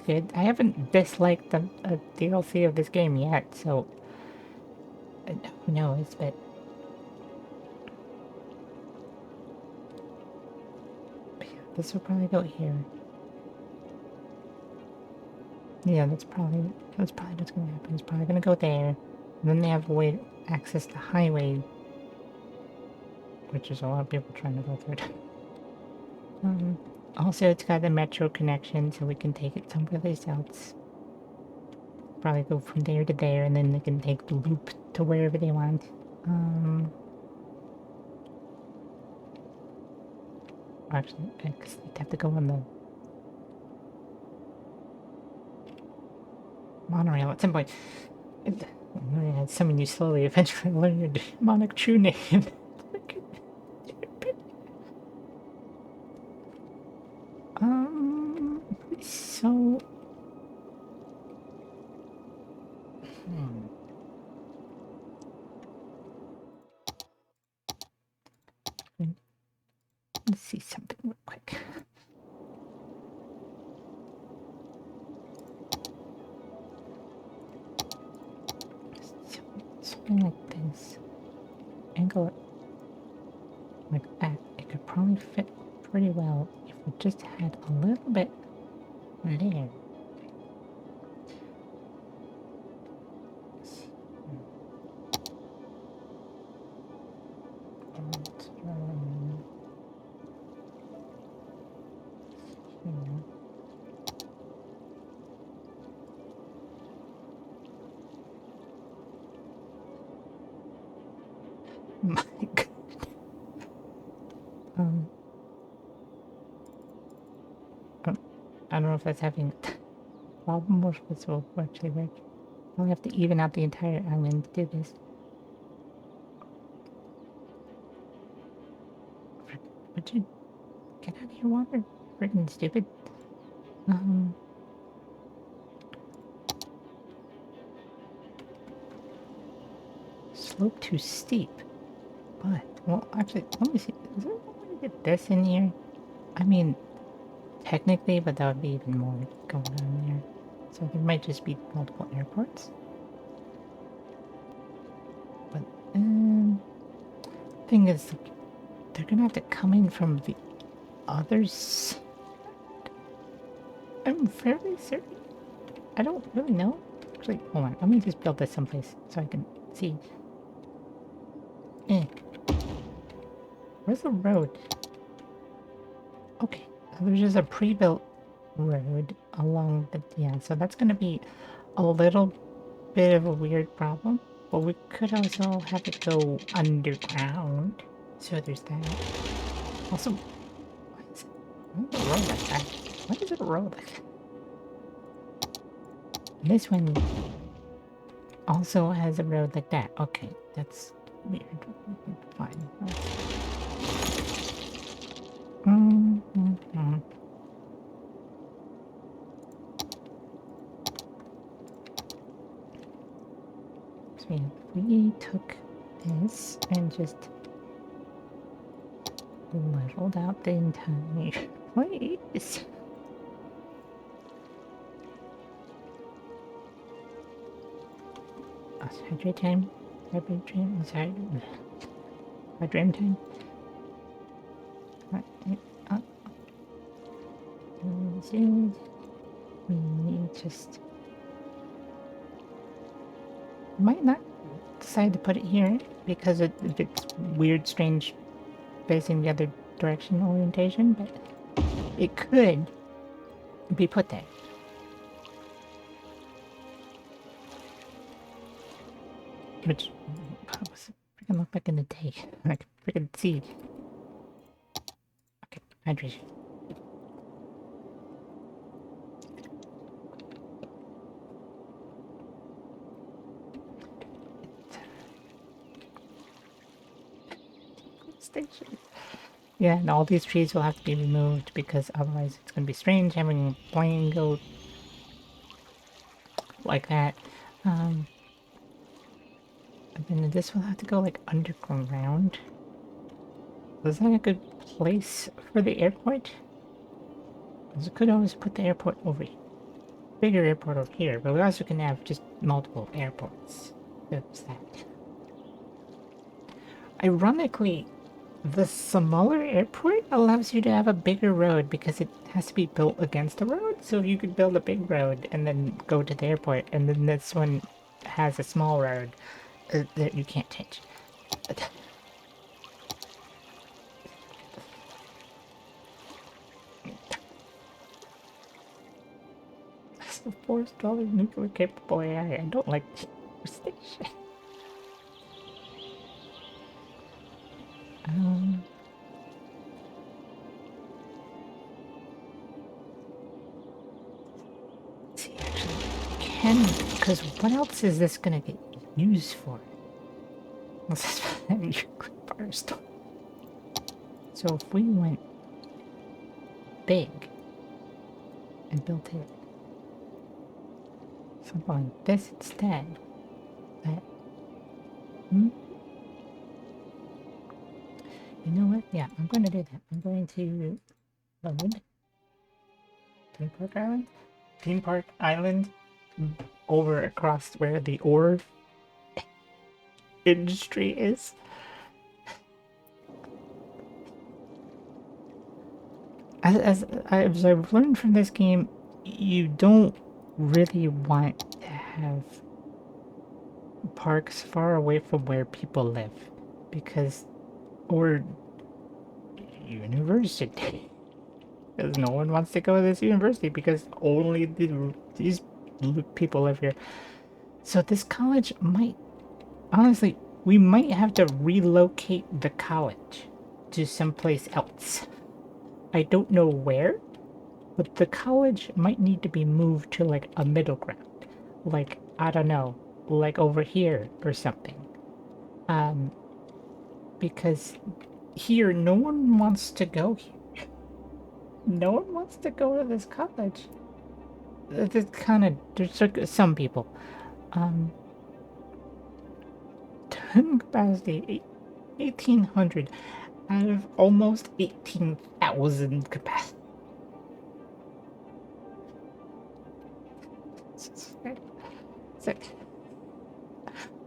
good. I haven't disliked the DLC of this game yet, so who knows? But yeah, this will probably go here. Yeah, that's probably what's gonna happen. It's probably gonna go there, and then they have a way to access the highway, which is a lot of people trying to go through it. Also, it's got a metro connection, so we can take it someplace else. Probably go from there to there, and then they can take the loop to wherever they want. Actually, I guess they'd have to go on the monorail at some point. I'd summon you slowly, eventually learn your demonic true name. So... Let's see something real quick. Something like this. Angle it like that. It could probably fit pretty well if we just had a little bit there. My God. I don't know if that's having a problem or if this will actually work. I'll have to even out the entire island to do this. Would you get out of your water? Freaking stupid. Slope too steep. But, well, actually, let me see. Is there a way to get this in here? I mean, technically, but that would be even more going on there. So there might just be multiple airports. But, thing is, they're gonna have to come in from the others. I'm fairly certain. I don't really know. Actually, hold on. Let me just build this someplace so I can see. Where's the road? Okay, so there's just a pre-built road along the... Yeah, so that's gonna be a little bit of a weird problem. But we could also have it go underground. So there's that. Also, why is it a road like that? Why is it a road like that? This one also has a road like that. Okay, that's weird. Fine. So yeah, if we took this and just leveled out the entire place. Hydrate time. Hydrate time. Hydrate time. We just might not decide to put it here because it's weird, strange, facing the other direction orientation, but it could be put there. Which freaking look back in the day. I can freaking see. Okay, hydration. Station. Yeah, and all these trees will have to be removed because otherwise it's going to be strange having a plane go like that. And then this will have to go like underground. Is that a good place for the airport? Because we could always put the airport over here. Bigger airport over here, but we also can have just multiple airports. That's that. Ironically, the smaller airport allows you to have a bigger road because it has to be built against the road. So you could build a big road and then go to the airport, and then this one has a small road that you can't touch. That's the $4 nuclear capable AI. I don't like the station. See, actually, because what else is this gonna get used for? This is for that nuclear firestorm. So if we went big and built it something like this instead, that you know what? Yeah, I'm going to do that. I'm going to load Theme Park Island. Theme Park Island over across where the ore industry is. As I've learned from this game, you don't really want to have parks far away from where people live, because or university, because no one wants to go to this university because only these people live here. So this college might, honestly, we might have to relocate the college to someplace else. I don't know where, but the college might need to be moved to like a middle ground, like, I don't know, like over here or something. Because here no one wants to go here. No one wants to go to this college. It's kind of, there's some people. Ton capacity, 1,800 out of almost 18,000 capacity.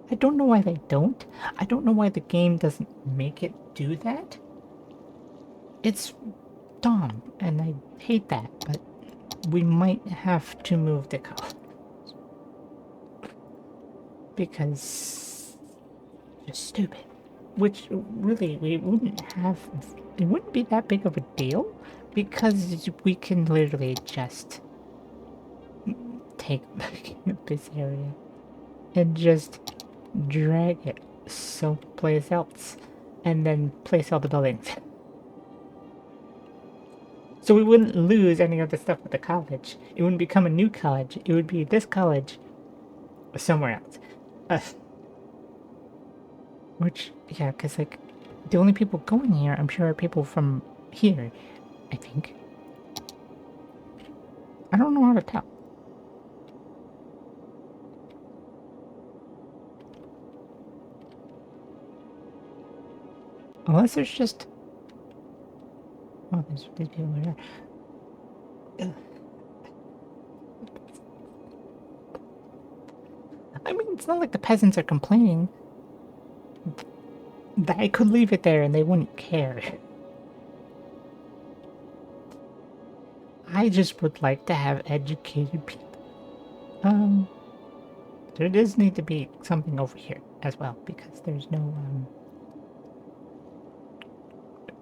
I don't know why they don't. I don't know why the game doesn't make it do that. It's dumb, and I hate that, but we might have to move the college. Because it's stupid. Which really, we wouldn't have, it wouldn't be that big of a deal, because we can literally just take this area and just drag it someplace else, and then place all the buildings. So we wouldn't lose any of the stuff with the college. It wouldn't become a new college. It would be this college somewhere else. Uh, which, yeah, because, like, the only people going here, I'm sure, are people from here, I think. I don't know how to tell. Unless there's just... Oh, there's these people over there. Ugh. I mean, it's not like the peasants are complaining. I could leave it there and they wouldn't care. I just would like to have educated people. There does need to be something over here as well, because there's no,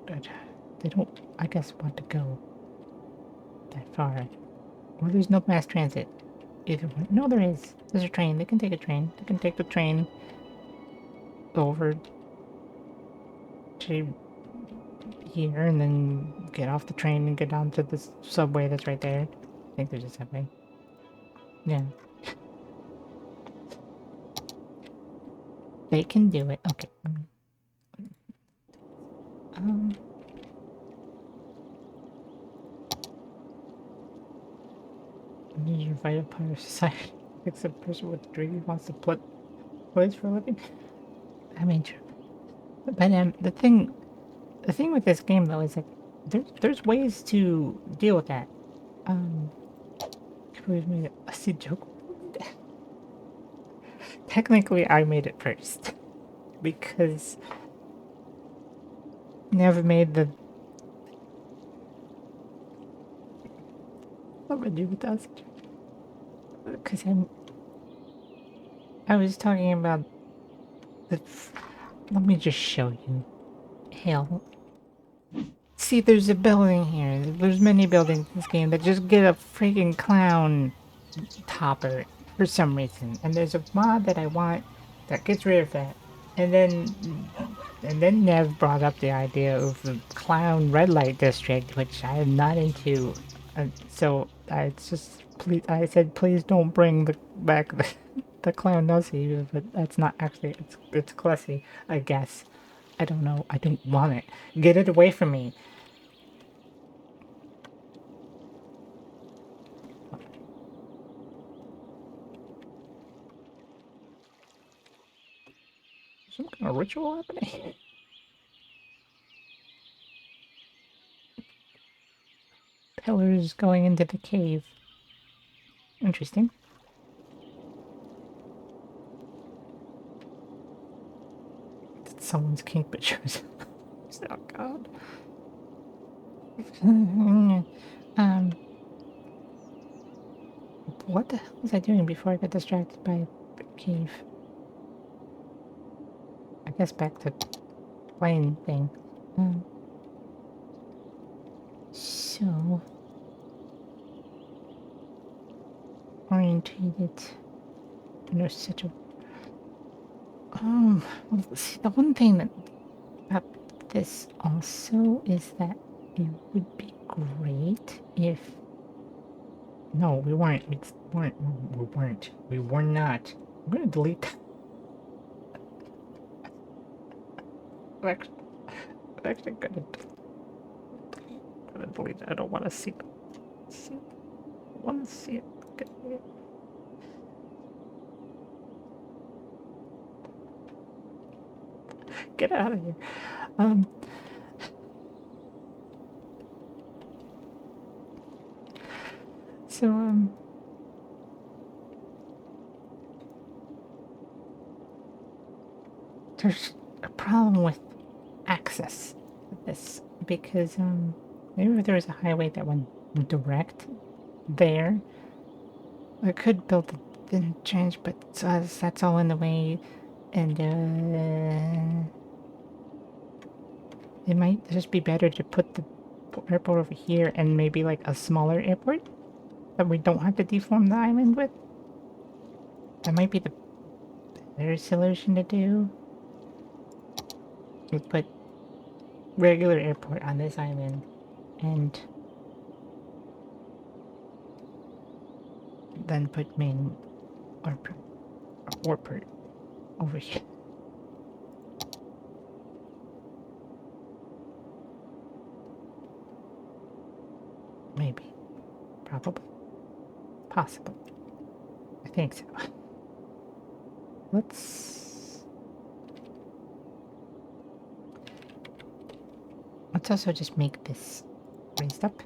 they don't, I guess, want to go that far. Or there's no mass transit. Either way. No, there is. There's a train. They can take a train. They can take the train over to here and then get off the train and get down to the subway that's right there. I think there's a subway. Yeah. They can do it. Okay. You're a vital part of society. Except a person with a degree wants to put place for a living. I mean, true. But the thing with this game though is like, there's ways to deal with that. Who made it? I see joke. Technically, I made it first because never made the. What would I do with us? Because I was talking about the. Let me just show you. Hell. See, there's a building here. There's many buildings in this game that just get a freaking clown topper for some reason. And there's a mod that I want that gets rid of that. And then Nev brought up the idea of the clown red light district, which I am not into. So I said, please don't bring back the clown Nuzzy, but that's not actually, it's Klessy, I guess. I don't know. I don't want it. Get it away from me. Some kind of ritual happening? Pillars going into the cave. Interesting. It's someone's kink pictures. Oh god. What the hell was I doing before I got distracted by the cave? I guess back to plane thing. So orientated. No such a. See, the one thing that about this also is that it would be great if. No, we weren't. We were not. I'm gonna delete that. I'm actually gonna delete it. I don't want to see it. I want to see it. Get out of here. So, there's a problem with access to this because, maybe if there was a highway that went direct there, I could build the change, but that's all in the way, and, it might just be better to put the airport over here and maybe like a smaller airport that we don't have to deform the island with. That might be the Their solution to do is put regular airport on this island and then put main airport over here. Maybe. Probably. Possible. I think so. Let's also just make this raised up.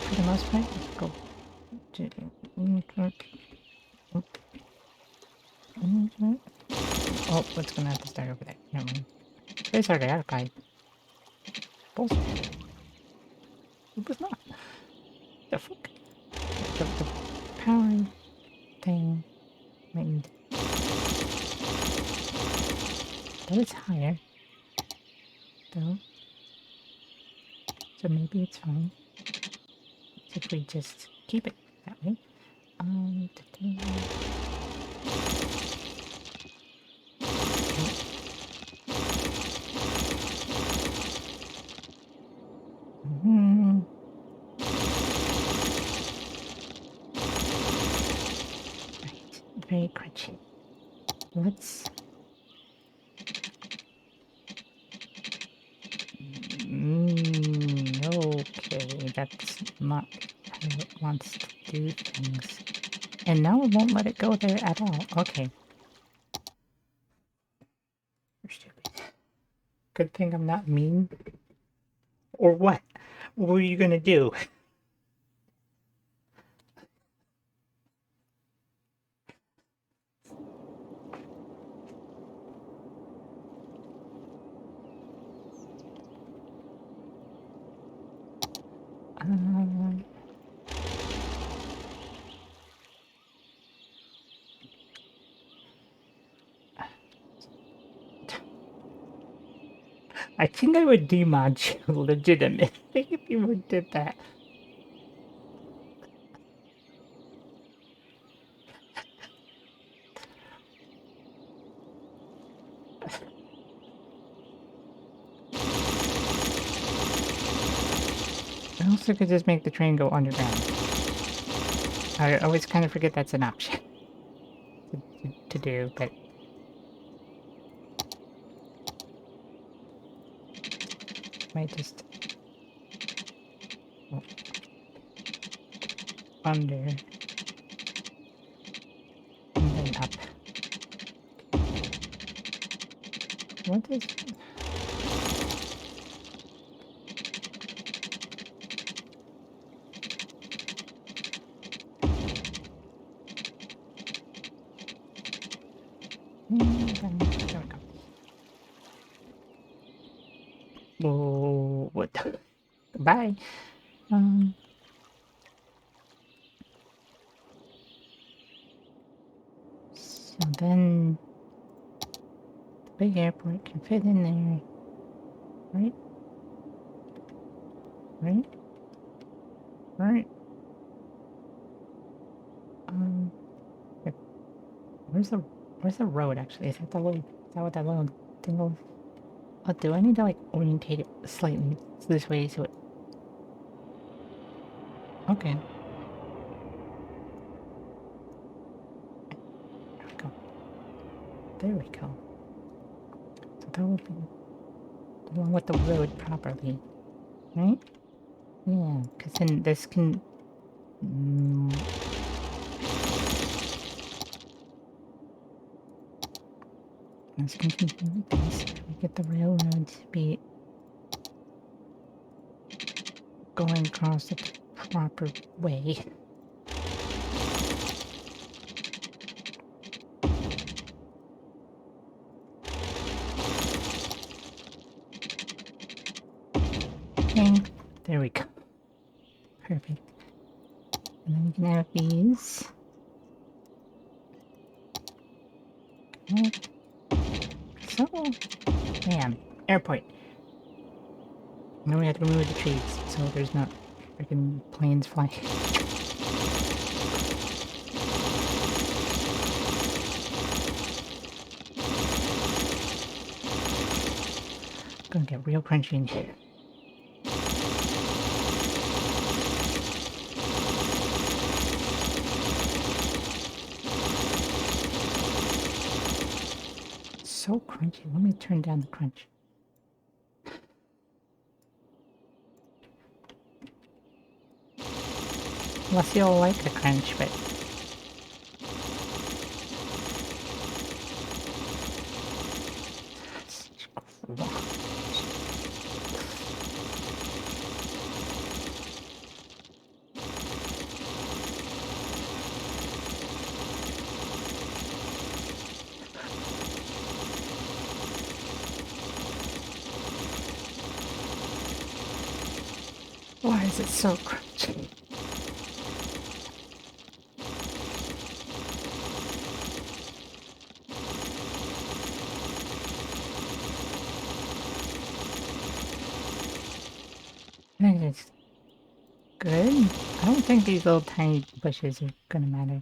For the most part, let's go to oh, what's gonna have to start over there? Never mind. There's our archive. Bullshit. It was not. The fuck? The power thing. Maybe. That is higher. Though. So maybe it's fine. If we just keep it that way. Right, very crunchy. Let's... okay, that's not how it wants to do things. And now it won't let it go there at all. Okay. You're stupid. Good thing I'm not mean. Or what? What were you gonna do? I think I would demod you legitimately if you would did that. I also could just make the train go underground. I always kind of forget that's an option to do, but... might just... well, under... and then up. What is... there we go. Oh, what? Bye. So then the big airport can fit in there, right? Right? Right? Where's the road actually? Is that what that little thing of... oh, do I need to like orientate it slightly this way so it... okay. There we go. There we go. So that would be the one with the road properly, right? Yeah, because then this can... let's continue with this. We get the railroad to be going across the proper way. Okay, there we go. Perfect. And then we can have these. Okay. So, bam, airport. Now we have to remove the trees, so there's not Freaking planes flying. Gonna get real crunchy in here. So crunchy. Let me turn down the crunch. Unless you all like the crunch, but why is it so crunchy? I think it's good. I don't think these little tiny bushes are gonna matter.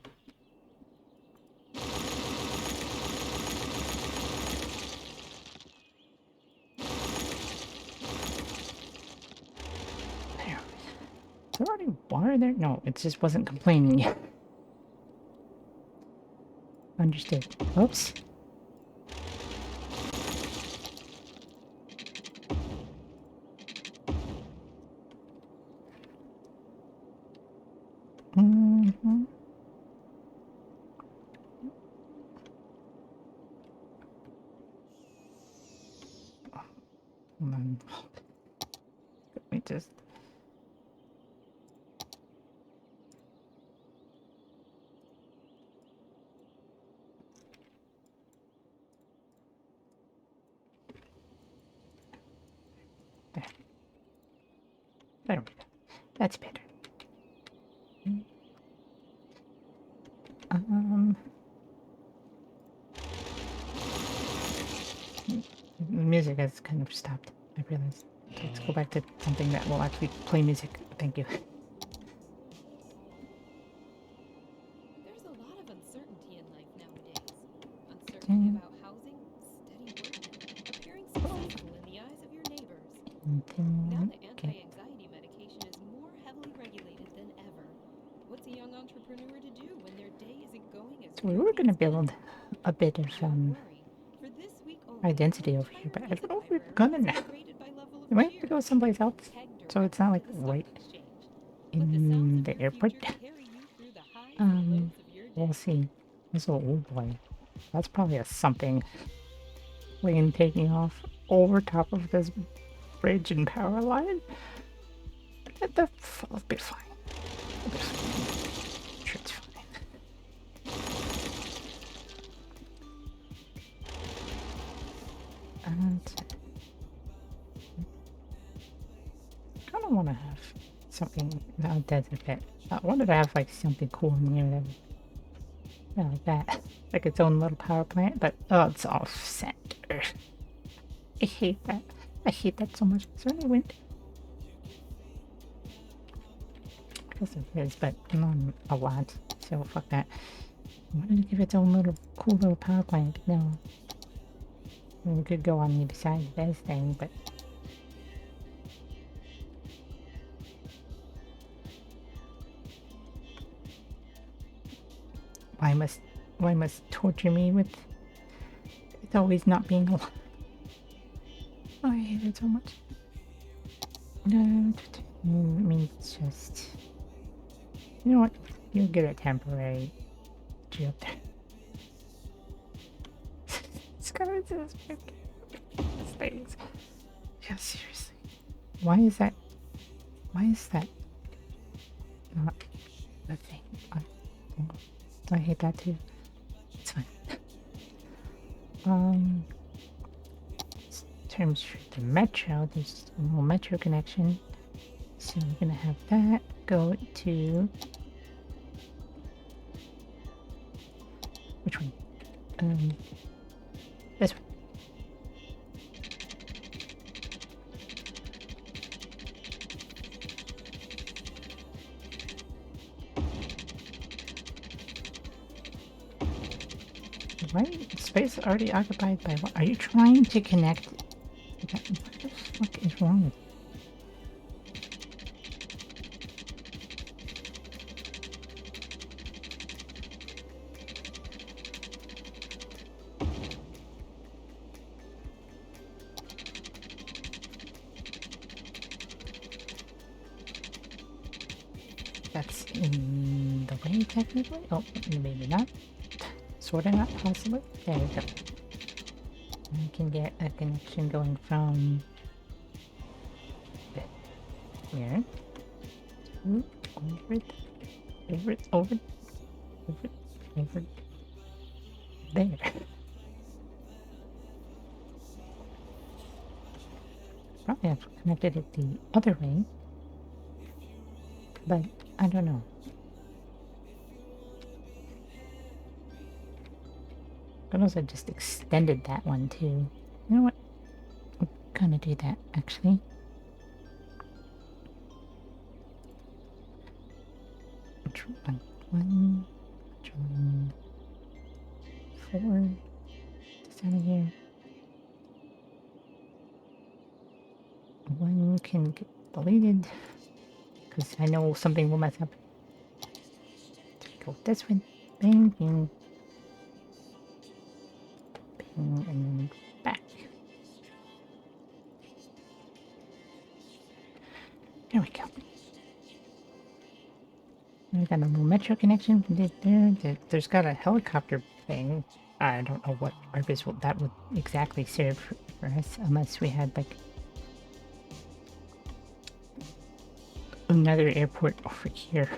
There. Is there already water there? No, it just wasn't complaining yet. Understood. Oops. Mm-hmm. Hold on. Let me just... There. There we go. That's better. The music has kind of stopped. I realized. Let's go back to something that will actually play music. Thank you. There's a lot of uncertainty in life nowadays. Uncertainty about housing, steady work, appearing successful in the eyes of your neighbors. Now that anti-anxiety medication is more heavily regulated than ever, what's a young entrepreneur to do when their day isn't going as We were gonna build a bit of identity over here, but I don't know if we're gonna now. We might have to go someplace else, so it's not like right in the airport. We'll see. Also, oh boy, that's probably a something plane taking off over top of this bridge and power line. That'll be fine. It'll be fine. I'm sure it's fine. And I kind of want to have something desert bit. I wanted to have like something cool near them. Yeah, like that. Like its own little power plant, but oh, it's off center. I hate that. I hate that so much. Is there any wind? I guess there is, but not a lot. So fuck that. I wanted to give its own little cool little power plant. No. We could go on either side of this thing, but why must torture me with it's always not being alive? Oh, I hate it so much. No, I mean, it's just, you know what? You'll get a temporary G up there. It's kind of this things. Yeah, seriously. Why is that not the thing? I hate that too. It's fine. In terms of the metro, there's no metro connection. So we're gonna have that go to which one? This one. Why is space already occupied by what? Are you trying to connect? What the fuck is wrong with you? That's in the way, technically? Oh, maybe not. Sorta not, possibly. There we go. I can get a connection going from here to over it, over it, over it, over it, over it, there. Probably have connected it the other way, but I don't know. But also just extended that one too. You know what? I'm gonna do that actually. One, four, just out of here. One can get deleted because I know something will mess up. Go this way. Bing, bing. Bing, and then back. There we go. We got a little metro connection there. There's got a helicopter thing. I don't know what purpose that would exactly serve for us unless we had like another airport over here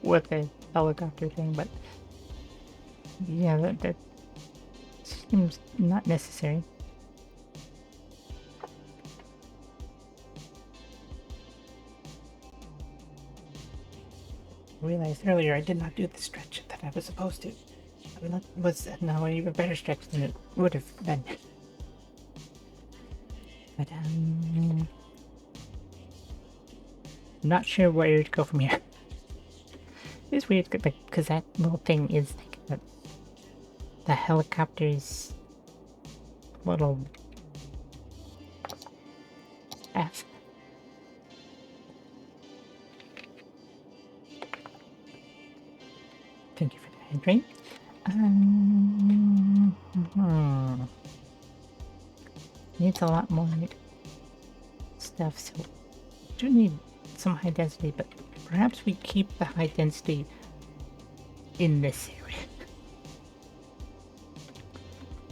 with a helicopter thing, but yeah, that seems not necessary. I realized earlier I did not do the stretch that I was supposed to. That was now an even better stretch than it would have been. But I'm not sure where to go from here. It's weird, like, because that little thing is like the helicopter's little ass. Thank you for the hydrate. Needs a lot more stuff, so do need some high density, but perhaps we keep the high density in this area.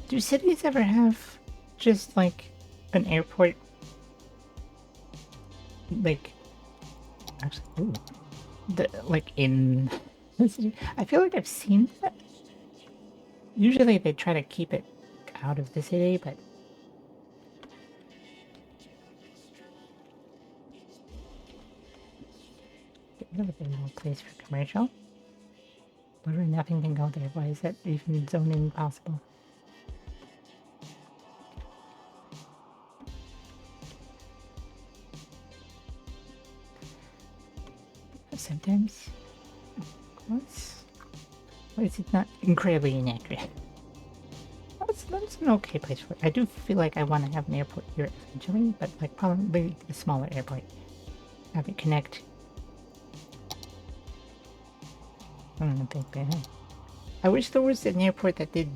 Do cities ever have just like an airport? Like, actually, ooh, like in the city? I feel like I've seen that. Usually they try to keep it out of the city, but get rid of the little place for commercial. Literally nothing can go there. Why is that even zoning possible? Sometimes, of course. Why is it not incredibly inaccurate? That's an okay place for it. I do feel like I want to have an airport here eventually, but like probably a smaller airport. Have it connect. I don't think I wish there was an airport that did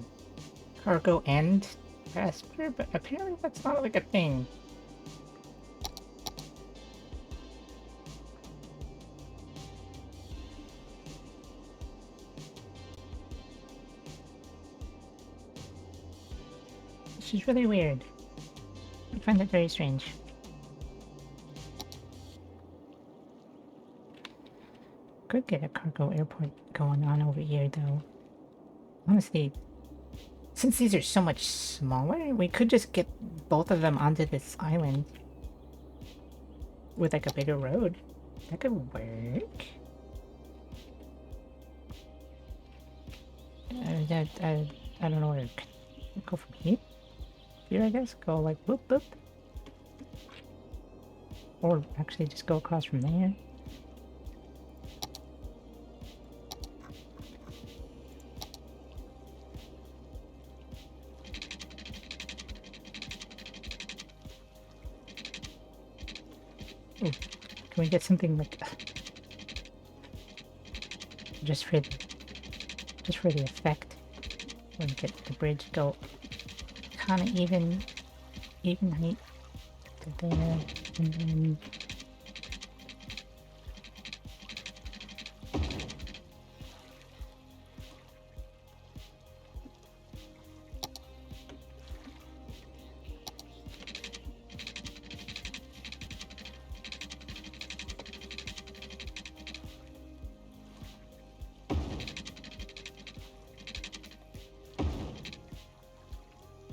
cargo and passenger, but apparently that's not like a thing. Which is really weird. I find it very strange. Could get a cargo airport going on over here though. Honestly, since these are so much smaller, we could just get both of them onto this island with like a bigger road. That could work. I don't know where to go from here. Here, I guess. Go like boop boop. Or actually just go across from there. Ooh, can we get something like just for the effect? We'll get the bridge go kind of even height to there, and then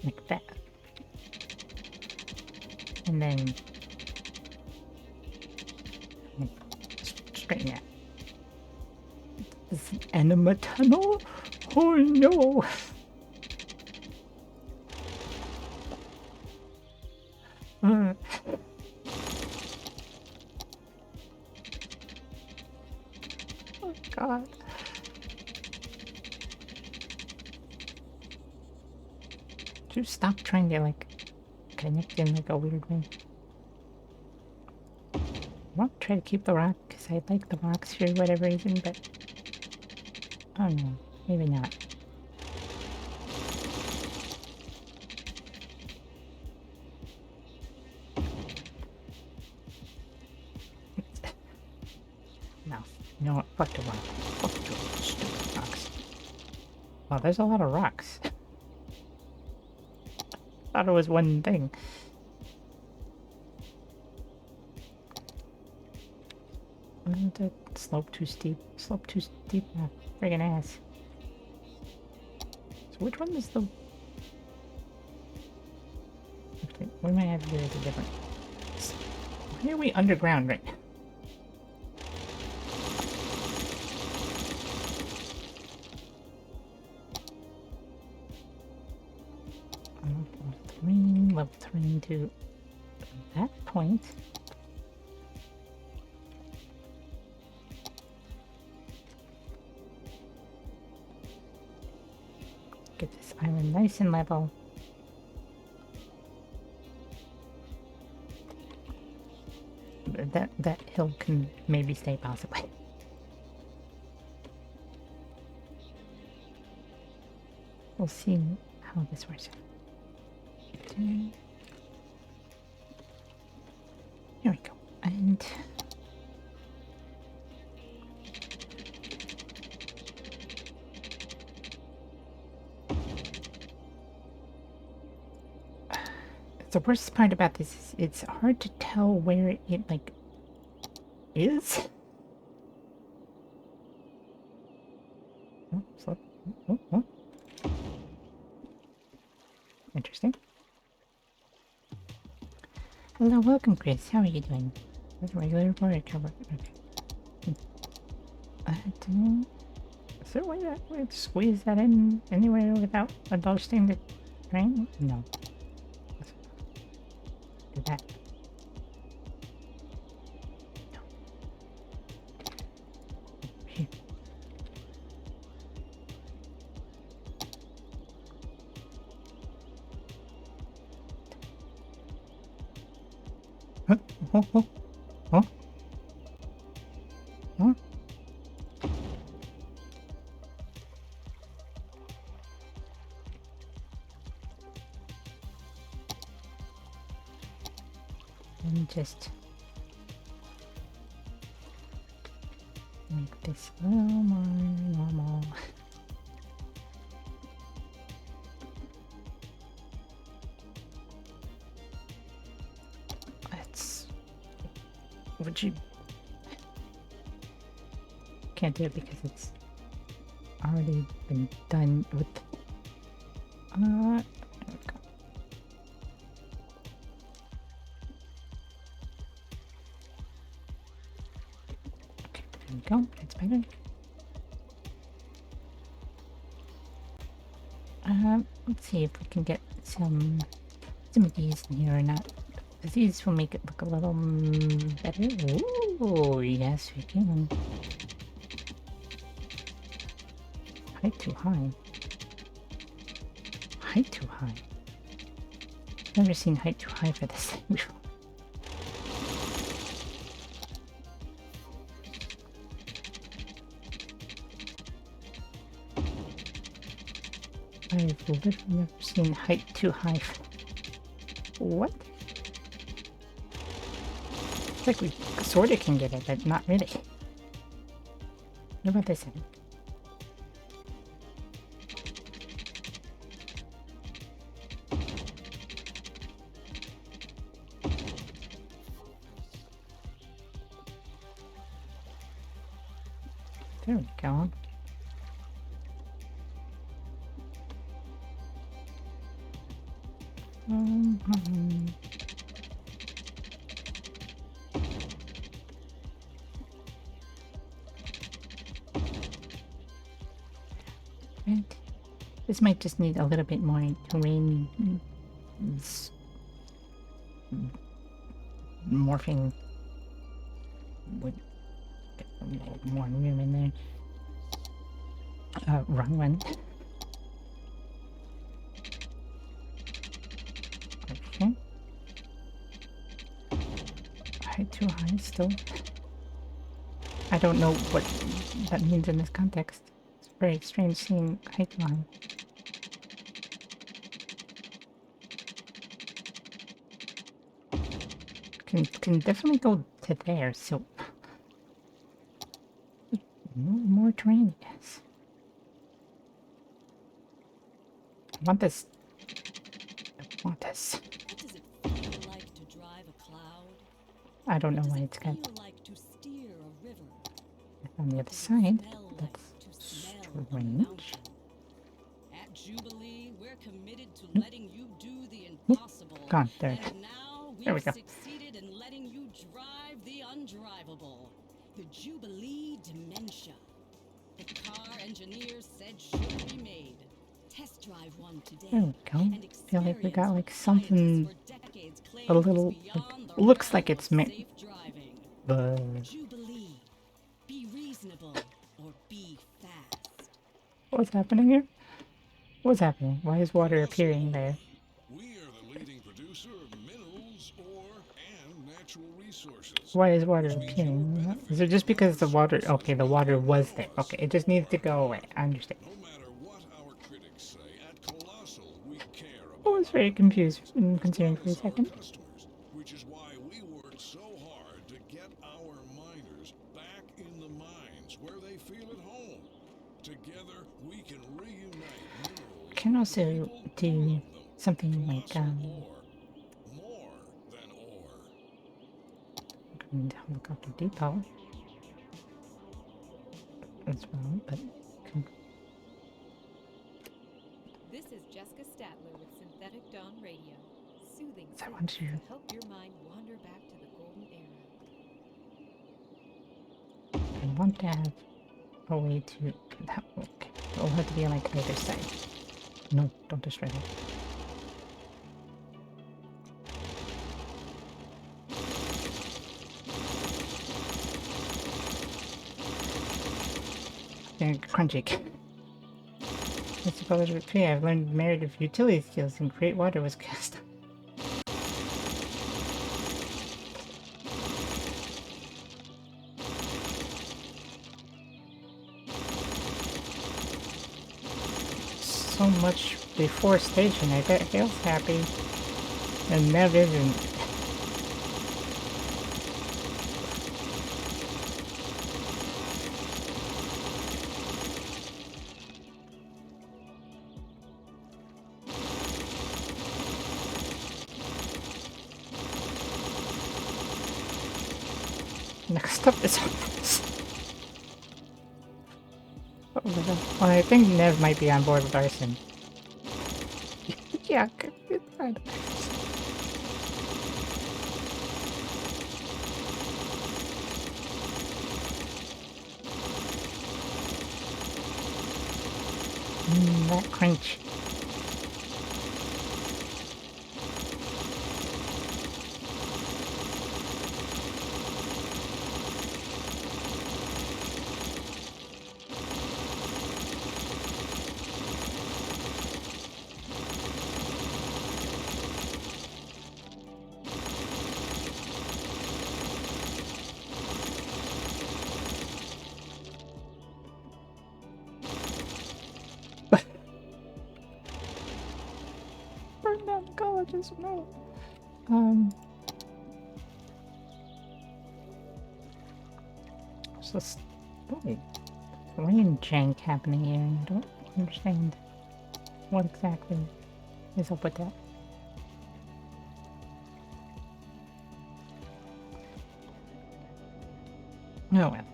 like that. And then straighten that. Is an enema tunnel? Oh no! Uh, oh god. Just stop trying to like connect in like a weird way. I won't try to keep the rock because I like the rocks for whatever reason, but oh no, maybe not. No, you know what? Fuck the rock. Fuck the stupid rocks. Wow, there's a lot of rocks. Thought it was one thing. Isn't that slope too steep? Slope too steep, my friggin' ass. So which one is the... Okay, we might have to do it a different... Why are we underground right now? Level 3 to that point. Get this island nice and level. That hill can maybe stay possibly. We'll see how this works out. Here we go. And the worst part about this is it's hard to tell where it like is. Oh, slow. Oh. Interesting. Hello, welcome, Chris. How are you doing? That's regular report or cover? Okay. Is there a way that we squeeze that in anywhere without adjusting the train? No. Let's do that. No. Here. Huh? Huh? Huh? Let me just make this a little more normal. Would you... Can't do it because it's already been done with... there we go. Okay, there we go. That's better. Let's see if we can get some of these in here or not. These will make it look a little better. Ooh, yes, we can. Height too high. Height too high. Never seen height too high for this thing before. I've literally never seen height too high. What? It's like we sorta can get it, but not really. What about this end? There we go. Right. This might just need a little bit more terrain morphing would get a little more room in there. Run. Okay. Height too high still. I don't know what that means in this context. It's very strange seeing height too high. Can definitely go to there, so more terrain, yes. I want this. I want this. What does it feel like to drive a cloud? I don't know What why does it's it got feel like to steer a river? on the What other does it side. smell like That's to smell a strange. mountain? At Jubilee, we're committed to letting you do the impossible. Gone there. And now There we we've go. succeeded in letting you drive the undrivable. The Jubilee Dementia. The car engineers said shouldn't be made. Test drive one today. There we go. And Feel like we got like experience something what scientists for decades claimed a was little beyond the looks realm like it's of meant. safe driving. But Jubilee. Be reasonable or be fast. what's happening here? What's happening? Why is water appearing there? We are the leading producer of minerals, ore, and natural resources. Why is water appearing? Is it just because the water? Okay, the water was there. Okay, it just needs to go away. I understand. No matter what our critics say, at Colossal, we care I about was very confused and concerned for a our second. customers, which is why we work so hard to get our miners back in the mines where they feel at home. Together, we can reunite minerals. I can also people who do love them. something like Colossal ore. More than ore. going to helicopter depot as well, but This is Jessica Statler with Synthetic Dawn Radio. Soothing I sounds want to- to help your mind wander back to the golden era. I want to have a way to that. Okay, it'll have to be on like either side. No, don't destroy it. And crunchy. Mr. College with 3, I've learned merit of utility skills and great water was cast. So much deforestation. I bet Hale's happy. And Nev isn't. Next up is well, I think Nev might be on board with arson. Yeah, it's fine. That crunch. please, no. What's this? Oh, rain jank happening here. I don't understand what exactly is up with that. Oh well.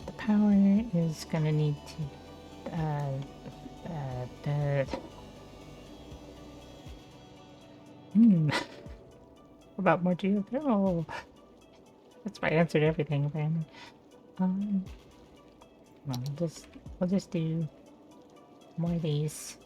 The power is gonna need to what about more geothermal? That's my answer to everything, apparently. We'll just do more of these.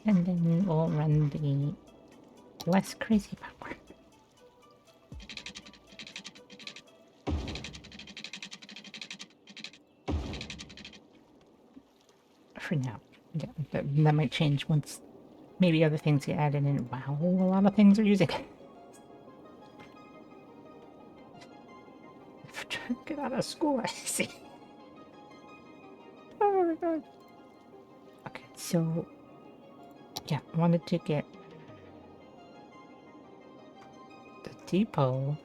And then we'll run the less crazy power. For now. Yeah, that might change once maybe other things get added in. Wow, a lot of things are using it. Get out of school, I see. Oh my god. Okay, so yeah, I wanted to get the depot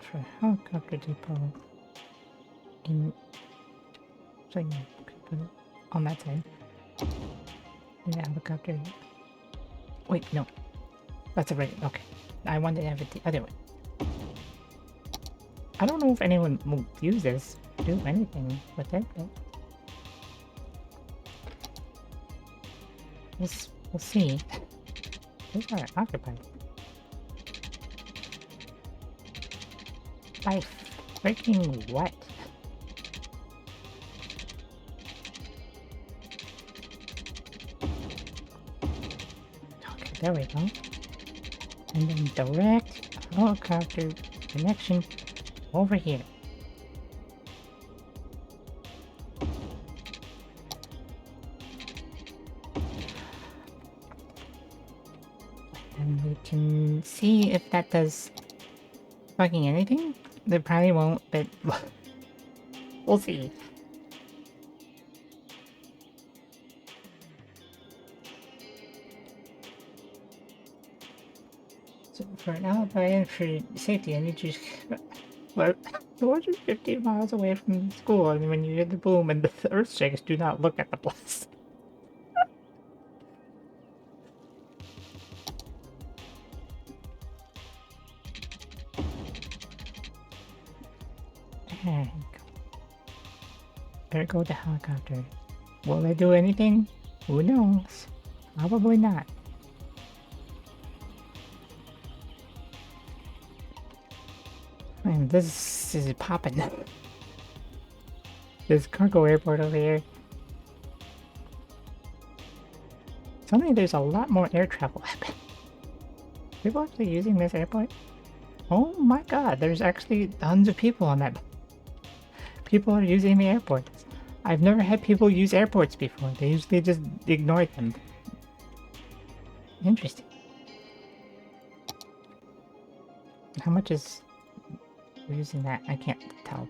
for helicopter depot in, so you could put it on that side. And the helicopter. Wait, no. That's a right. Okay. I wanted to have it the other way. I don't know if anyone will use this, do anything with it, but we'll see. Those are occupied. By freaking what? Okay, there we go. And then direct helicopter connection over here. And we can see if that does fucking anything. They probably won't, but we'll see. So for an alibi and for safety, I need you to 250 miles away from the school, and when you hear the boom and the earth shakes, do not look at the place. There you go. There go the helicopter. Will they do anything? Who knows? Probably not. Man, this is popping. This cargo airport over here. Suddenly there's a lot more air travel happening. People actually using this airport? Oh my god, there's actually tons of people on that. People are using the airport. I've never had people use airports before. They usually just ignore them. Interesting. How much is using that? I can't tell.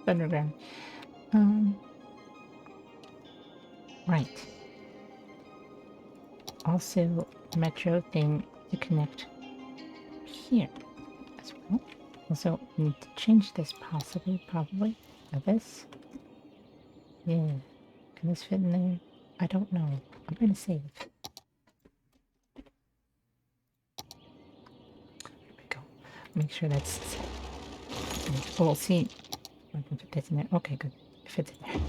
Underground. Right. Also, metro thing to connect here as well. Also, need to change this possibly, probably. This. Yeah. Can this fit in there? I don't know. I'm gonna save. There we go. Make sure that's. Oh, we'll see. I can fit this in there. Okay, good. It fits in there.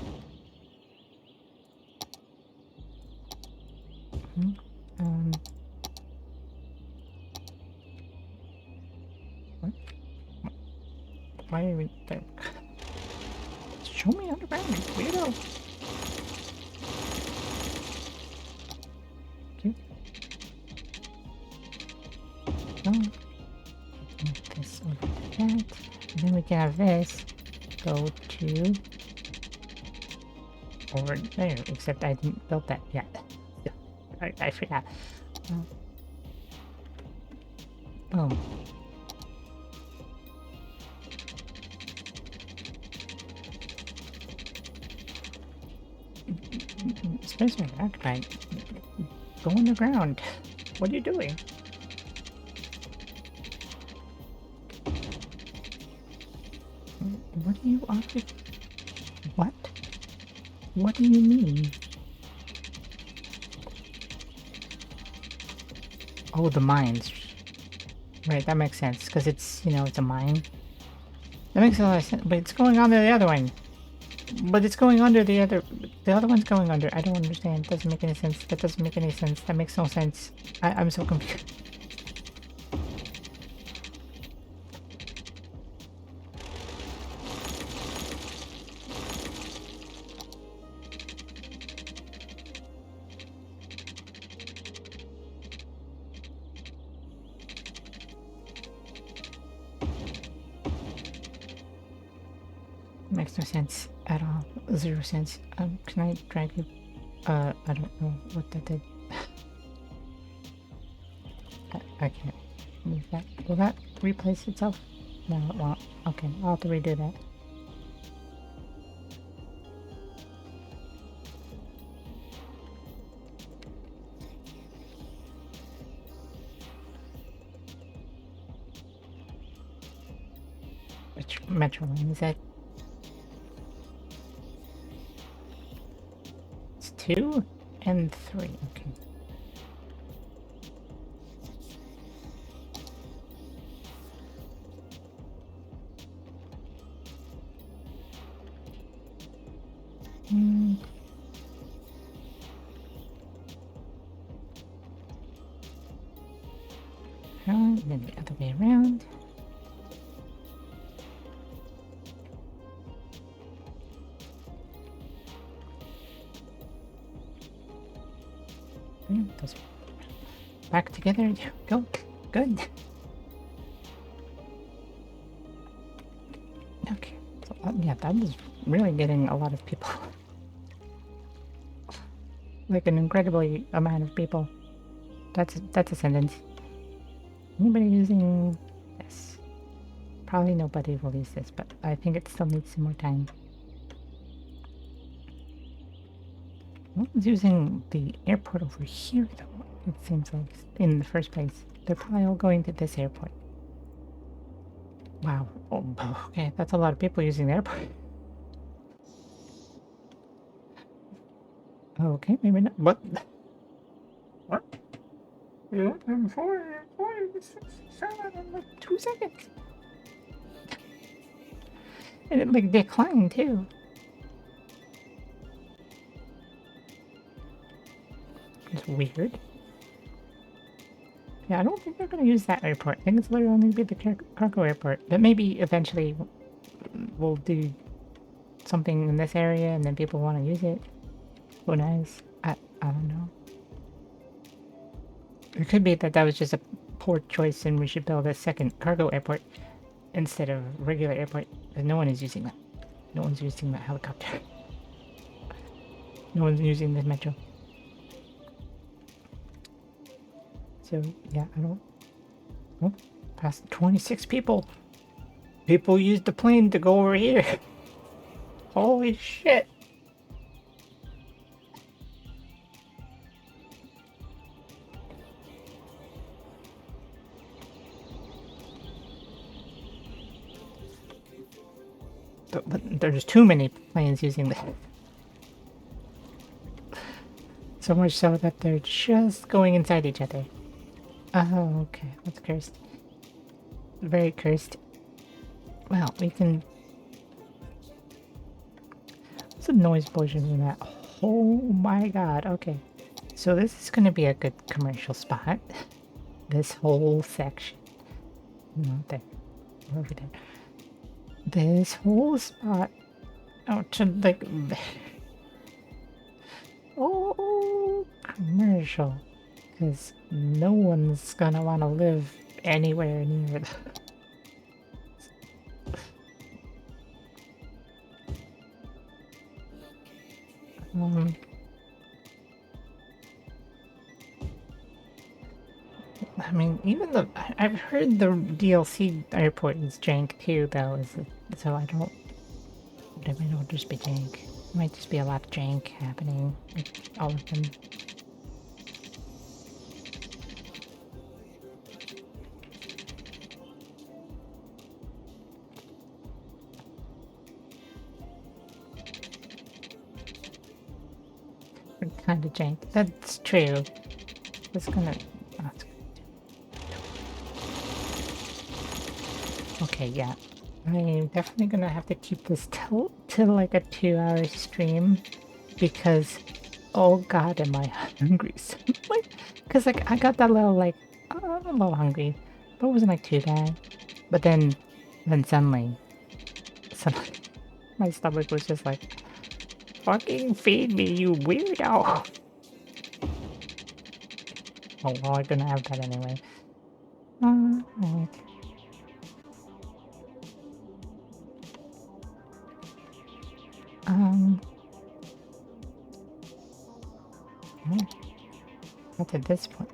What? Why are we there? Show me underground, you weirdo. Thank you. And then we can have this go to over there, except I didn't build that yet. I forgot. Boom. Space are occupied. Go on the ground. What are you doing? What are you occupying? What? What do you mean? Oh, the mines. Right, that makes sense, because it's, you know, it's a mine. That makes a lot of sense, but it's going under the other one. But it's going under the other one's going under. I don't understand. It doesn't make any sense. That doesn't make any sense. That makes no sense. I'm so confused. Makes no sense at all. 0 sense. Can I drag you? I don't know what that did. I can't move that. Will that replace itself? No, it won't. Okay, I'll have to redo that. Which metro line is that? 2 and 3, okay. And then the other way around. Those back together. Go. Good. Okay. So, yeah, that is really getting a lot of people. Like an incredibly amount of people. That's a sentence. Anybody using this? Probably nobody will use this, but I think it still needs some more time. No one's using the airport over here, though, it seems like, in the first place. They're probably all going to this airport. Wow. Oh, okay, that's a lot of people using the airport. Okay, maybe not. What? What? 11, 4, 6, 7, like 2 seconds. And it, like, declined, too. It's weird. Yeah, I don't think they're going to use that airport. I think it's literally only be the cargo airport. But maybe eventually we'll do something in this area and then people want to use it. Who knows? I don't know. It could be that was just a poor choice and we should build a second cargo airport instead of regular airport. Because no one is using that. No one's using that helicopter. No one's using the metro. So, yeah, I don't... Oh, past 26 people. People used the plane to go over here. Holy shit. There's too many planes using that. So much so that they're just going inside each other. Oh, okay. That's cursed. Very cursed. Well, we can... What's the noise pollution in that? Oh my god, okay. So this is going to be a good commercial spot. This whole section. Not there. Over there. This whole spot. Oh, to like... Oh, commercial. Because no one's gonna want to live anywhere near I mean, even I've heard the DLC airport is jank too, though. So I don't. It might not just be jank. It might just be a lot of jank happening with all of them. Kind of jank. That's true. It's gonna. Oh, it's okay, yeah. I'm definitely gonna have to keep this till like a 2-hour stream because, oh god, am I hungry? So, cause like I got that little like I'm a little hungry, but it wasn't like too bad. But then suddenly, my stomach was just like, fucking feed me, you weirdo. Oh well, I'm gonna have that anyway. Right. Oh, got to this point.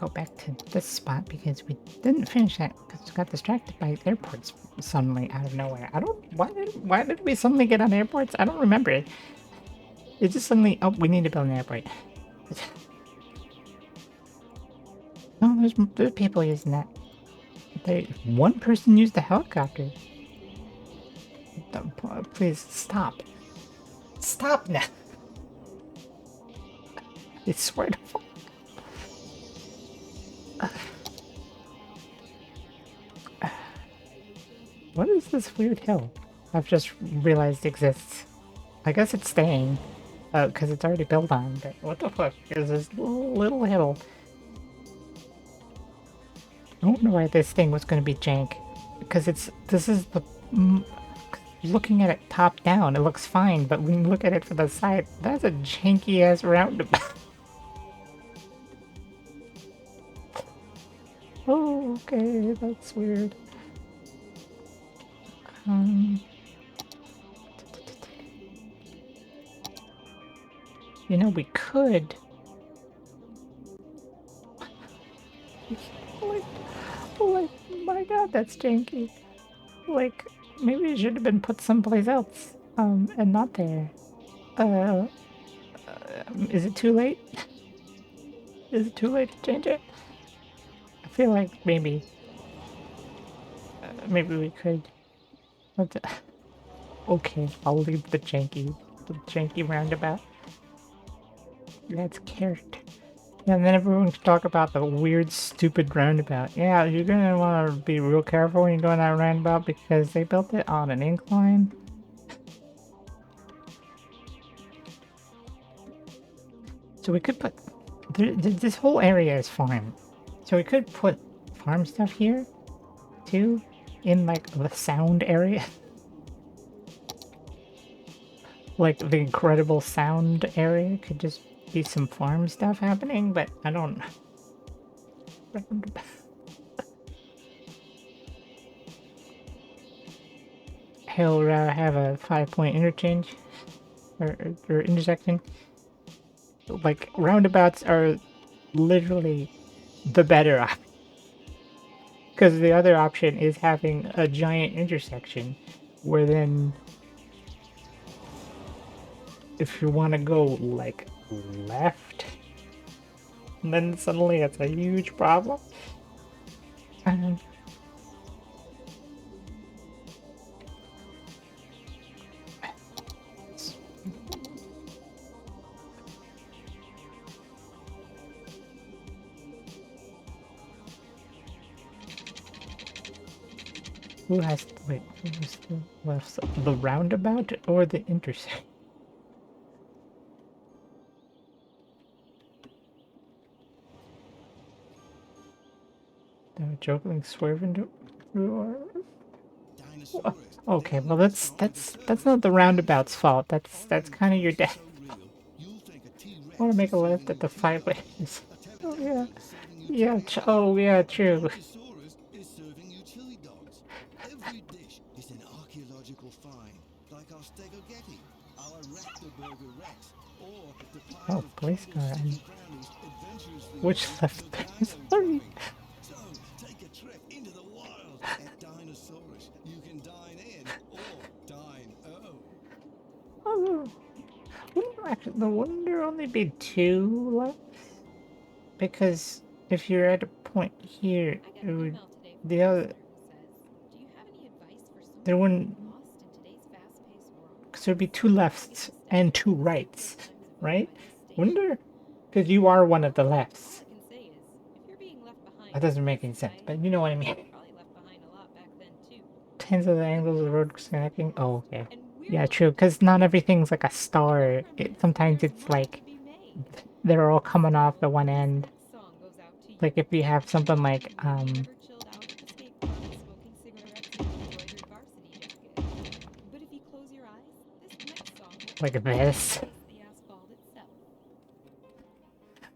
Go back to this spot because we didn't finish that because we got distracted by airports suddenly out of nowhere. I don't. Why did we suddenly get on airports? I don't remember it. It just suddenly. Oh, we need to build an airport. No, there's people using that. One person used the helicopter. Please stop. Stop now. I swear to fuck. What is this weird hill? I've just realized exists. I guess it's staying, because it's already built on, but what the fuck is this little hill? I don't know why this thing was going to be jank, because this is the... looking at it top down, it looks fine, but when you look at it from the side, that's a janky ass roundabout. Oh, okay, that's weird. You know, we could... like, my god, that's janky. Like, maybe it should have been put someplace else, and not there. Is it too late? Is it too late to change it? I feel like maybe we could. Okay, I'll leave the janky roundabout. That's character. Yeah, and then everyone can talk about the weird, stupid roundabout. Yeah, you're gonna want to be real careful when you go on that roundabout because they built it on an incline. So we could put... this whole area is farm. So we could put farm stuff here, too, in like the sound area. Like the incredible sound area could just be some farm stuff happening, but I don't... He'll have a 5-point interchange or intersection. Like roundabouts are literally the better option, because the other option is having a giant intersection where then if you want to go like left, then suddenly it's a huge problem. Who has wait? Who has the left side? The roundabout or the intersection? They're joking, swerving through. Okay, well that's not the roundabout's fault. That's kind of your dad. I want to make a left at the 5 lanes. Oh yeah, yeah. Oh yeah, true. race car. And which left? Sorry. So, take a trip into the wild. At Dinosaurus, you can dine in or dine out. Oh, wouldn't there only be 2 left? Because if you're at a point here, I got it an would email today from the a other listener who says, "Do you have any advice for someone there wouldn't. who's lost in today's fast-paced world? Because there'd be 2 Getting lefts stuck and at 2 the rights, times of a right? bus Wouldn't station." there? Because you are one of the All lefts. I can say is, if you're being left behind, That doesn't make any sense, but you know what I mean. probably left behind a lot back then too. Tens of the angles of the road connecting. Oh, okay. And we're Yeah, looking true. to Because not everything's like a star. remnants, Sometimes there's it's more like to be made. they're all coming off the one This end. next song goes out to you. Like if you have something like You ever chilled out at the skate park smoking cigarettes in an embroidered varsity jacket? But if you close your eyes, this next song will like this. taste the asphalt itself.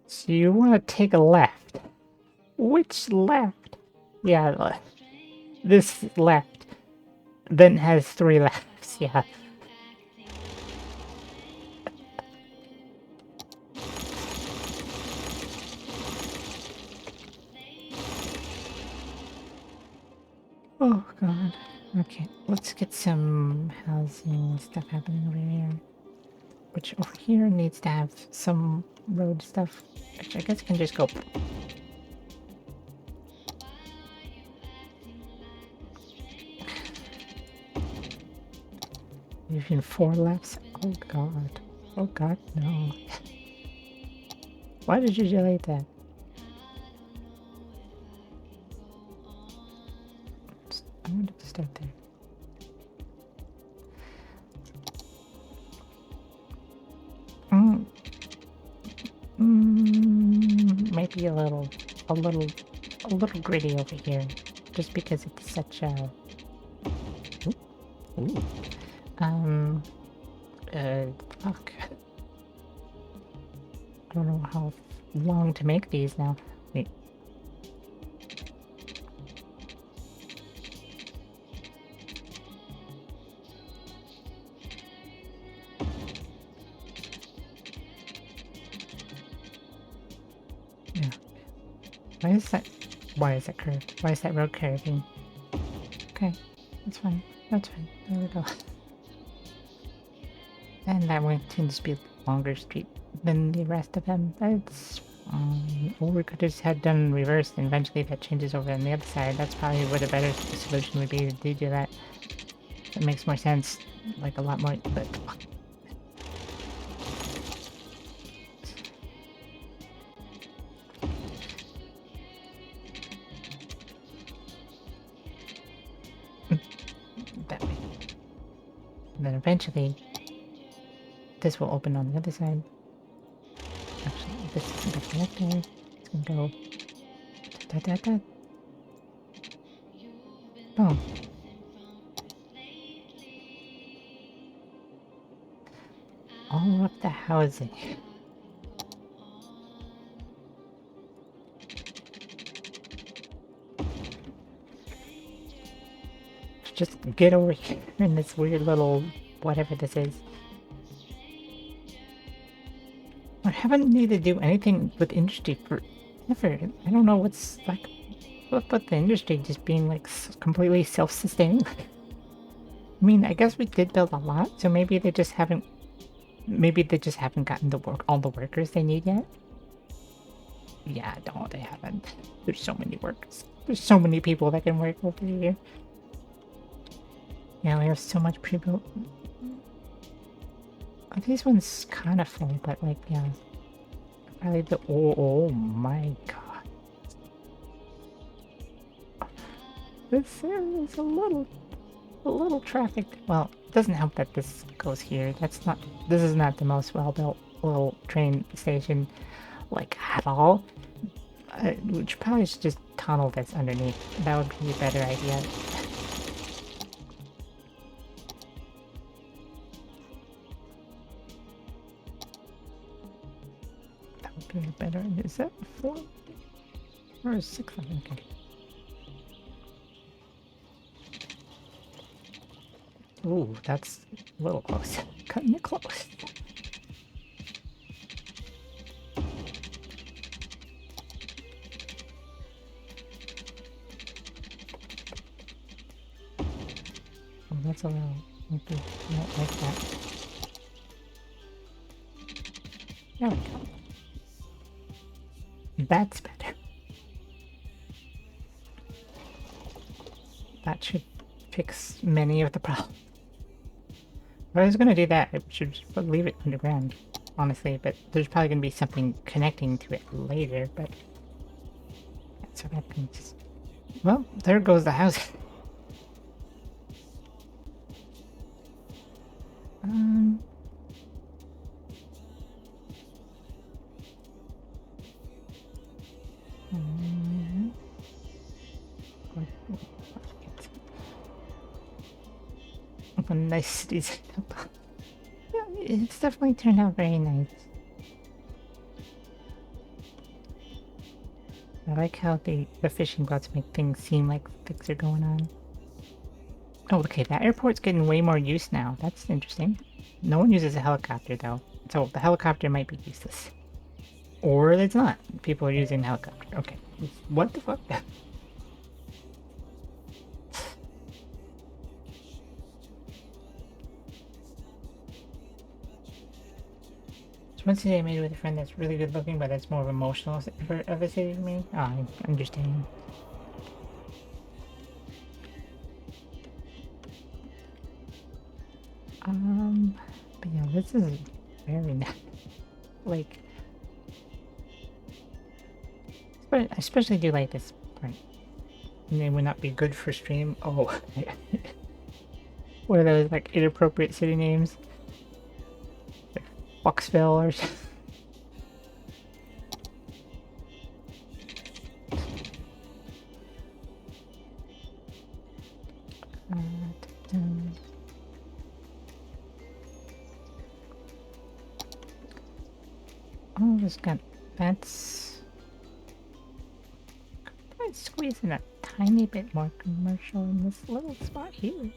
So you want to take a left. Which left? Yeah, this left. Then has 3 lefts. Yeah. Oh god. Okay, let's get some housing stuff happening over here. Which over here needs to have some road stuff. Which I guess can just go. Even 4 lefts? Oh god. Oh god, no. Why did you delete that? I wanted to start there. Maybe a little gritty over here, just because it's such a. Ooh. Fuck. I don't know how long to make these now. Wait. Yeah. Why is that curved? Why is that road curving? Okay, that's fine. That's fine. There we go. And that one tends to be a longer street than the rest of them. That's or we could just have done reverse and eventually that changes over on the other side. That's probably what a better solution would be to do that. That makes more sense. Like a lot more, but that way. And then eventually this will open on the other side. Actually, this is gonna connect there. It's gonna go da. Boom. All of the housing. Just get over here in this weird little whatever this is. I haven't needed to do anything with industry forever. I don't know what's like with the industry just being like completely self-sustaining. I mean, I guess we did build a lot, so maybe they just haven't gotten the all the workers they need yet. Yeah, no, they haven't. There's so many workers. There's so many people that can work over here. Yeah, we have so much pre-built. These ones kind of full, but like, yeah. Probably the. Oh my god. This is a little trafficked. Well, it doesn't help that this goes here. This is not the most well-built little train station, like, at all. We should probably just tunnel this underneath. That would be a better idea. That would be better. Is that 4? Or 6? Okay. Ooh, that's a little close. Cutting it close. that's a little... Maybe I don't like that. There we go. That's better. That should fix many of the problems. If I was gonna do that, I should just leave it underground, honestly, but there's probably gonna be something connecting to it later, but... So that can just... Well, there goes the house. A nice city setup. Yeah, it's definitely turned out very nice. I like how the fishing boats make things seem like things are going on. Oh, okay, that airport's getting way more use now. That's interesting. No one uses a helicopter, though. So the helicopter might be useless. Or it's not. People are using the helicopter. Okay. What the fuck? So one city I made with a friend that's really good looking, but that's more of emotional of a city to me. Oh, I understand. But yeah, this is very nice. Like, but I especially do like this part. And they would not be good for stream. Oh, what are those like inappropriate city names? Like Foxville or something. Oh, just got that's. Let's squeeze in a tiny bit more commercial in this little spot here.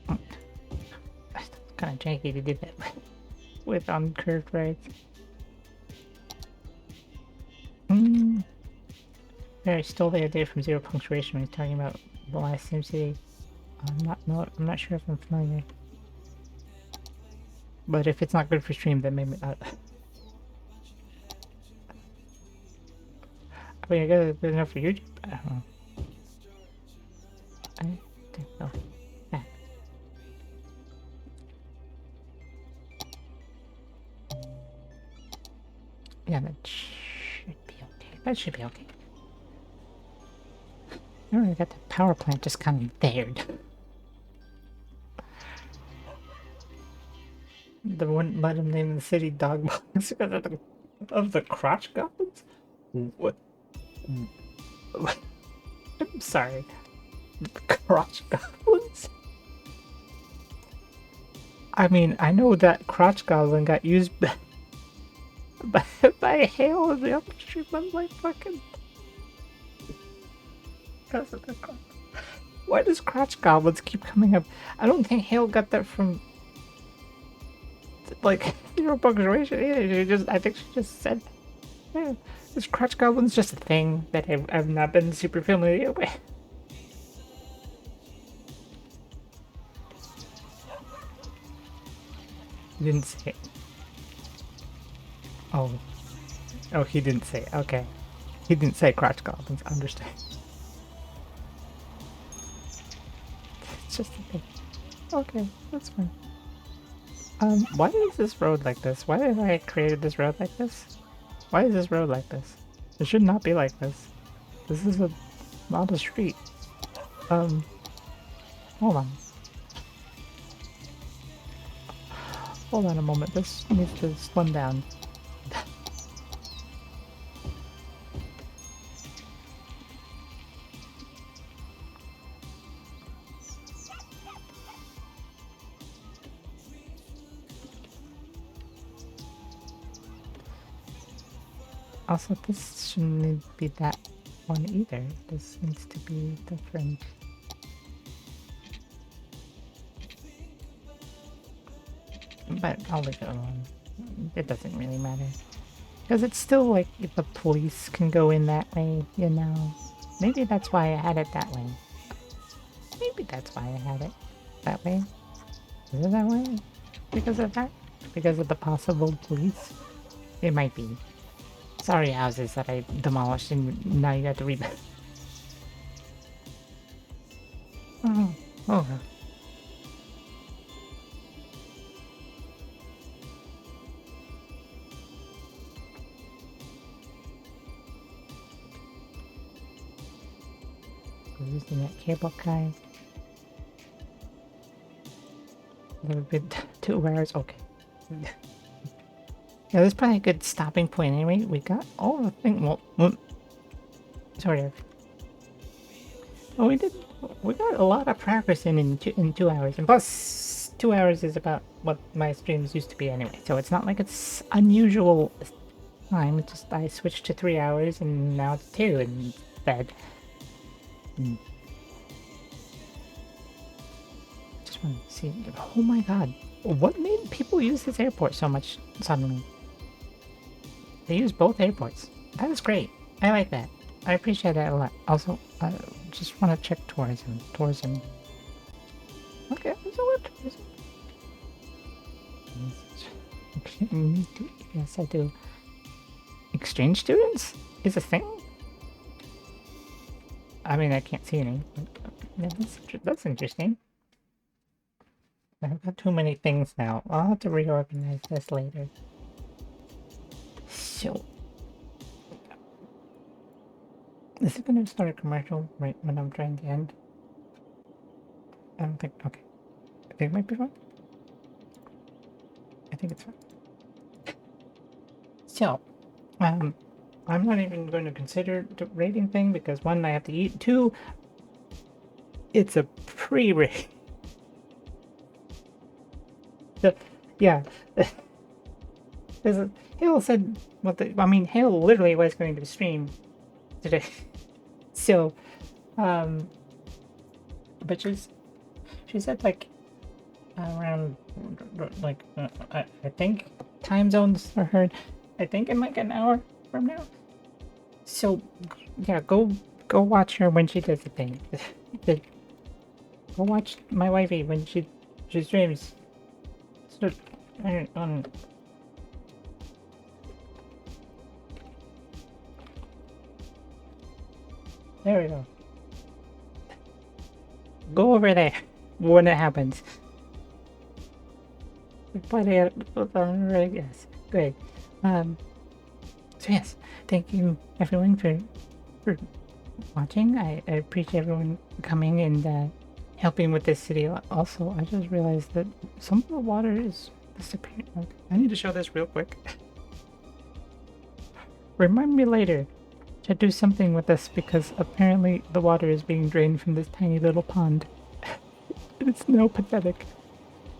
Oh, it's kind of janky to do that with uncurved rides. I stole the idea from Zero Punctuation when he's talking about the last SimCity. I'm not sure if I'm familiar. But if it's not good for stream, then maybe not. I mean, I guess it's good enough for YouTube. I don't know. I don't know. Ah. Yeah, that should be okay. That should be okay. I really got the power plant just kind of there. They wouldn't let him name the city dog box because of the crotch goblins? What? I'm sorry. The crotch goblins? I mean, I know that crotch goblin got used by hail in the upstream. I'm like fucking... Why does crotch goblins keep coming up? I don't think hail got that from... like, Zero Punctuation either. I think she just said, yeah, this crotch goblin's just a thing that I've not been super familiar with. He didn't say it. Oh. Oh, he didn't say it. Okay. He didn't say crotch goblins. I understand. It's just a thing. Okay, that's fine. Why is this road like this? Why did I created this road like this? Why is this road like this? It should not be like this. This is not a street. Hold on. Hold on a moment. This needs to slim down. Also, this shouldn't be that one either. This needs to be different. But I'll leave it alone. It doesn't really matter. Because it's still like if the police can go in that way, you know. Maybe that's why I had it that way. Maybe that's why I had it that way. Is it that way? Because of that? Because of the possible police? It might be. Sorry, houses that I demolished and now you have to rebuild. Oh, oh. Using that cable guy. A little bit 2 hours. Okay. Yeah, that's probably a good stopping point anyway. We got all the things. Well, sorry. Well, we got a lot of progress in 2 hours. And plus, 2 hours is about what my streams used to be anyway. So it's not like it's unusual time. It's just I switched to 3 hours and now it's 2 instead. Just want to see. Oh my god. What made people use this airport so much suddenly? They use both airports. That is great. I like that. I appreciate that a lot. Also, I just want to check tourism. Tourism. Okay, so what? Yes, I do. Exchange students is a thing? I mean, I can't see any. Yeah, that's interesting. I've got too many things now. I'll have to reorganize this later. So, is it going to start a commercial right when I'm trying to end? I don't think. Okay. I think it might be fine. I think it's fine. So, I'm not even going to consider the rating thing because one, I have to eat. Two, it's a pre-rate. Yeah. Hale said Hale literally was going to stream today. So, but she said like around I think time zones are heard. I think in like an hour from now. So, yeah, go watch her when she does the thing. Go watch my wifey when she streams. So, there we go. Go over there when it happens. Yes, great. So yes, thank you everyone for watching. I appreciate everyone coming and helping with this city. Also, I just realized that some of the water is disappearing. Like, I need to show this real quick. Remind me later to do something with this because apparently the water is being drained from this tiny little pond. It's no pathetic.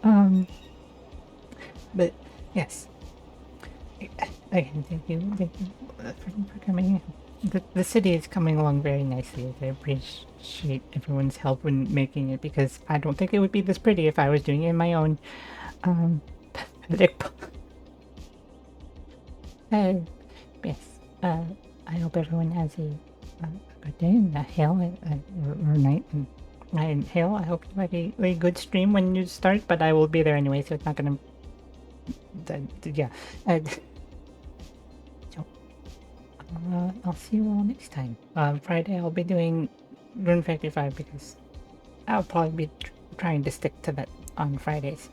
But yes. Again, thank you for coming. The city is coming along very nicely. I appreciate everyone's help in making it because I don't think it would be this pretty if I was doing it in my own. Yes. I hope everyone has a good day and Hale or night and Hale. I hope you have a good stream when you start, but I will be there anyway, so it's not gonna. Yeah. So I'll see you all next time. Friday I'll be doing Rune Factory 5 because I'll probably be trying to stick to that on Fridays.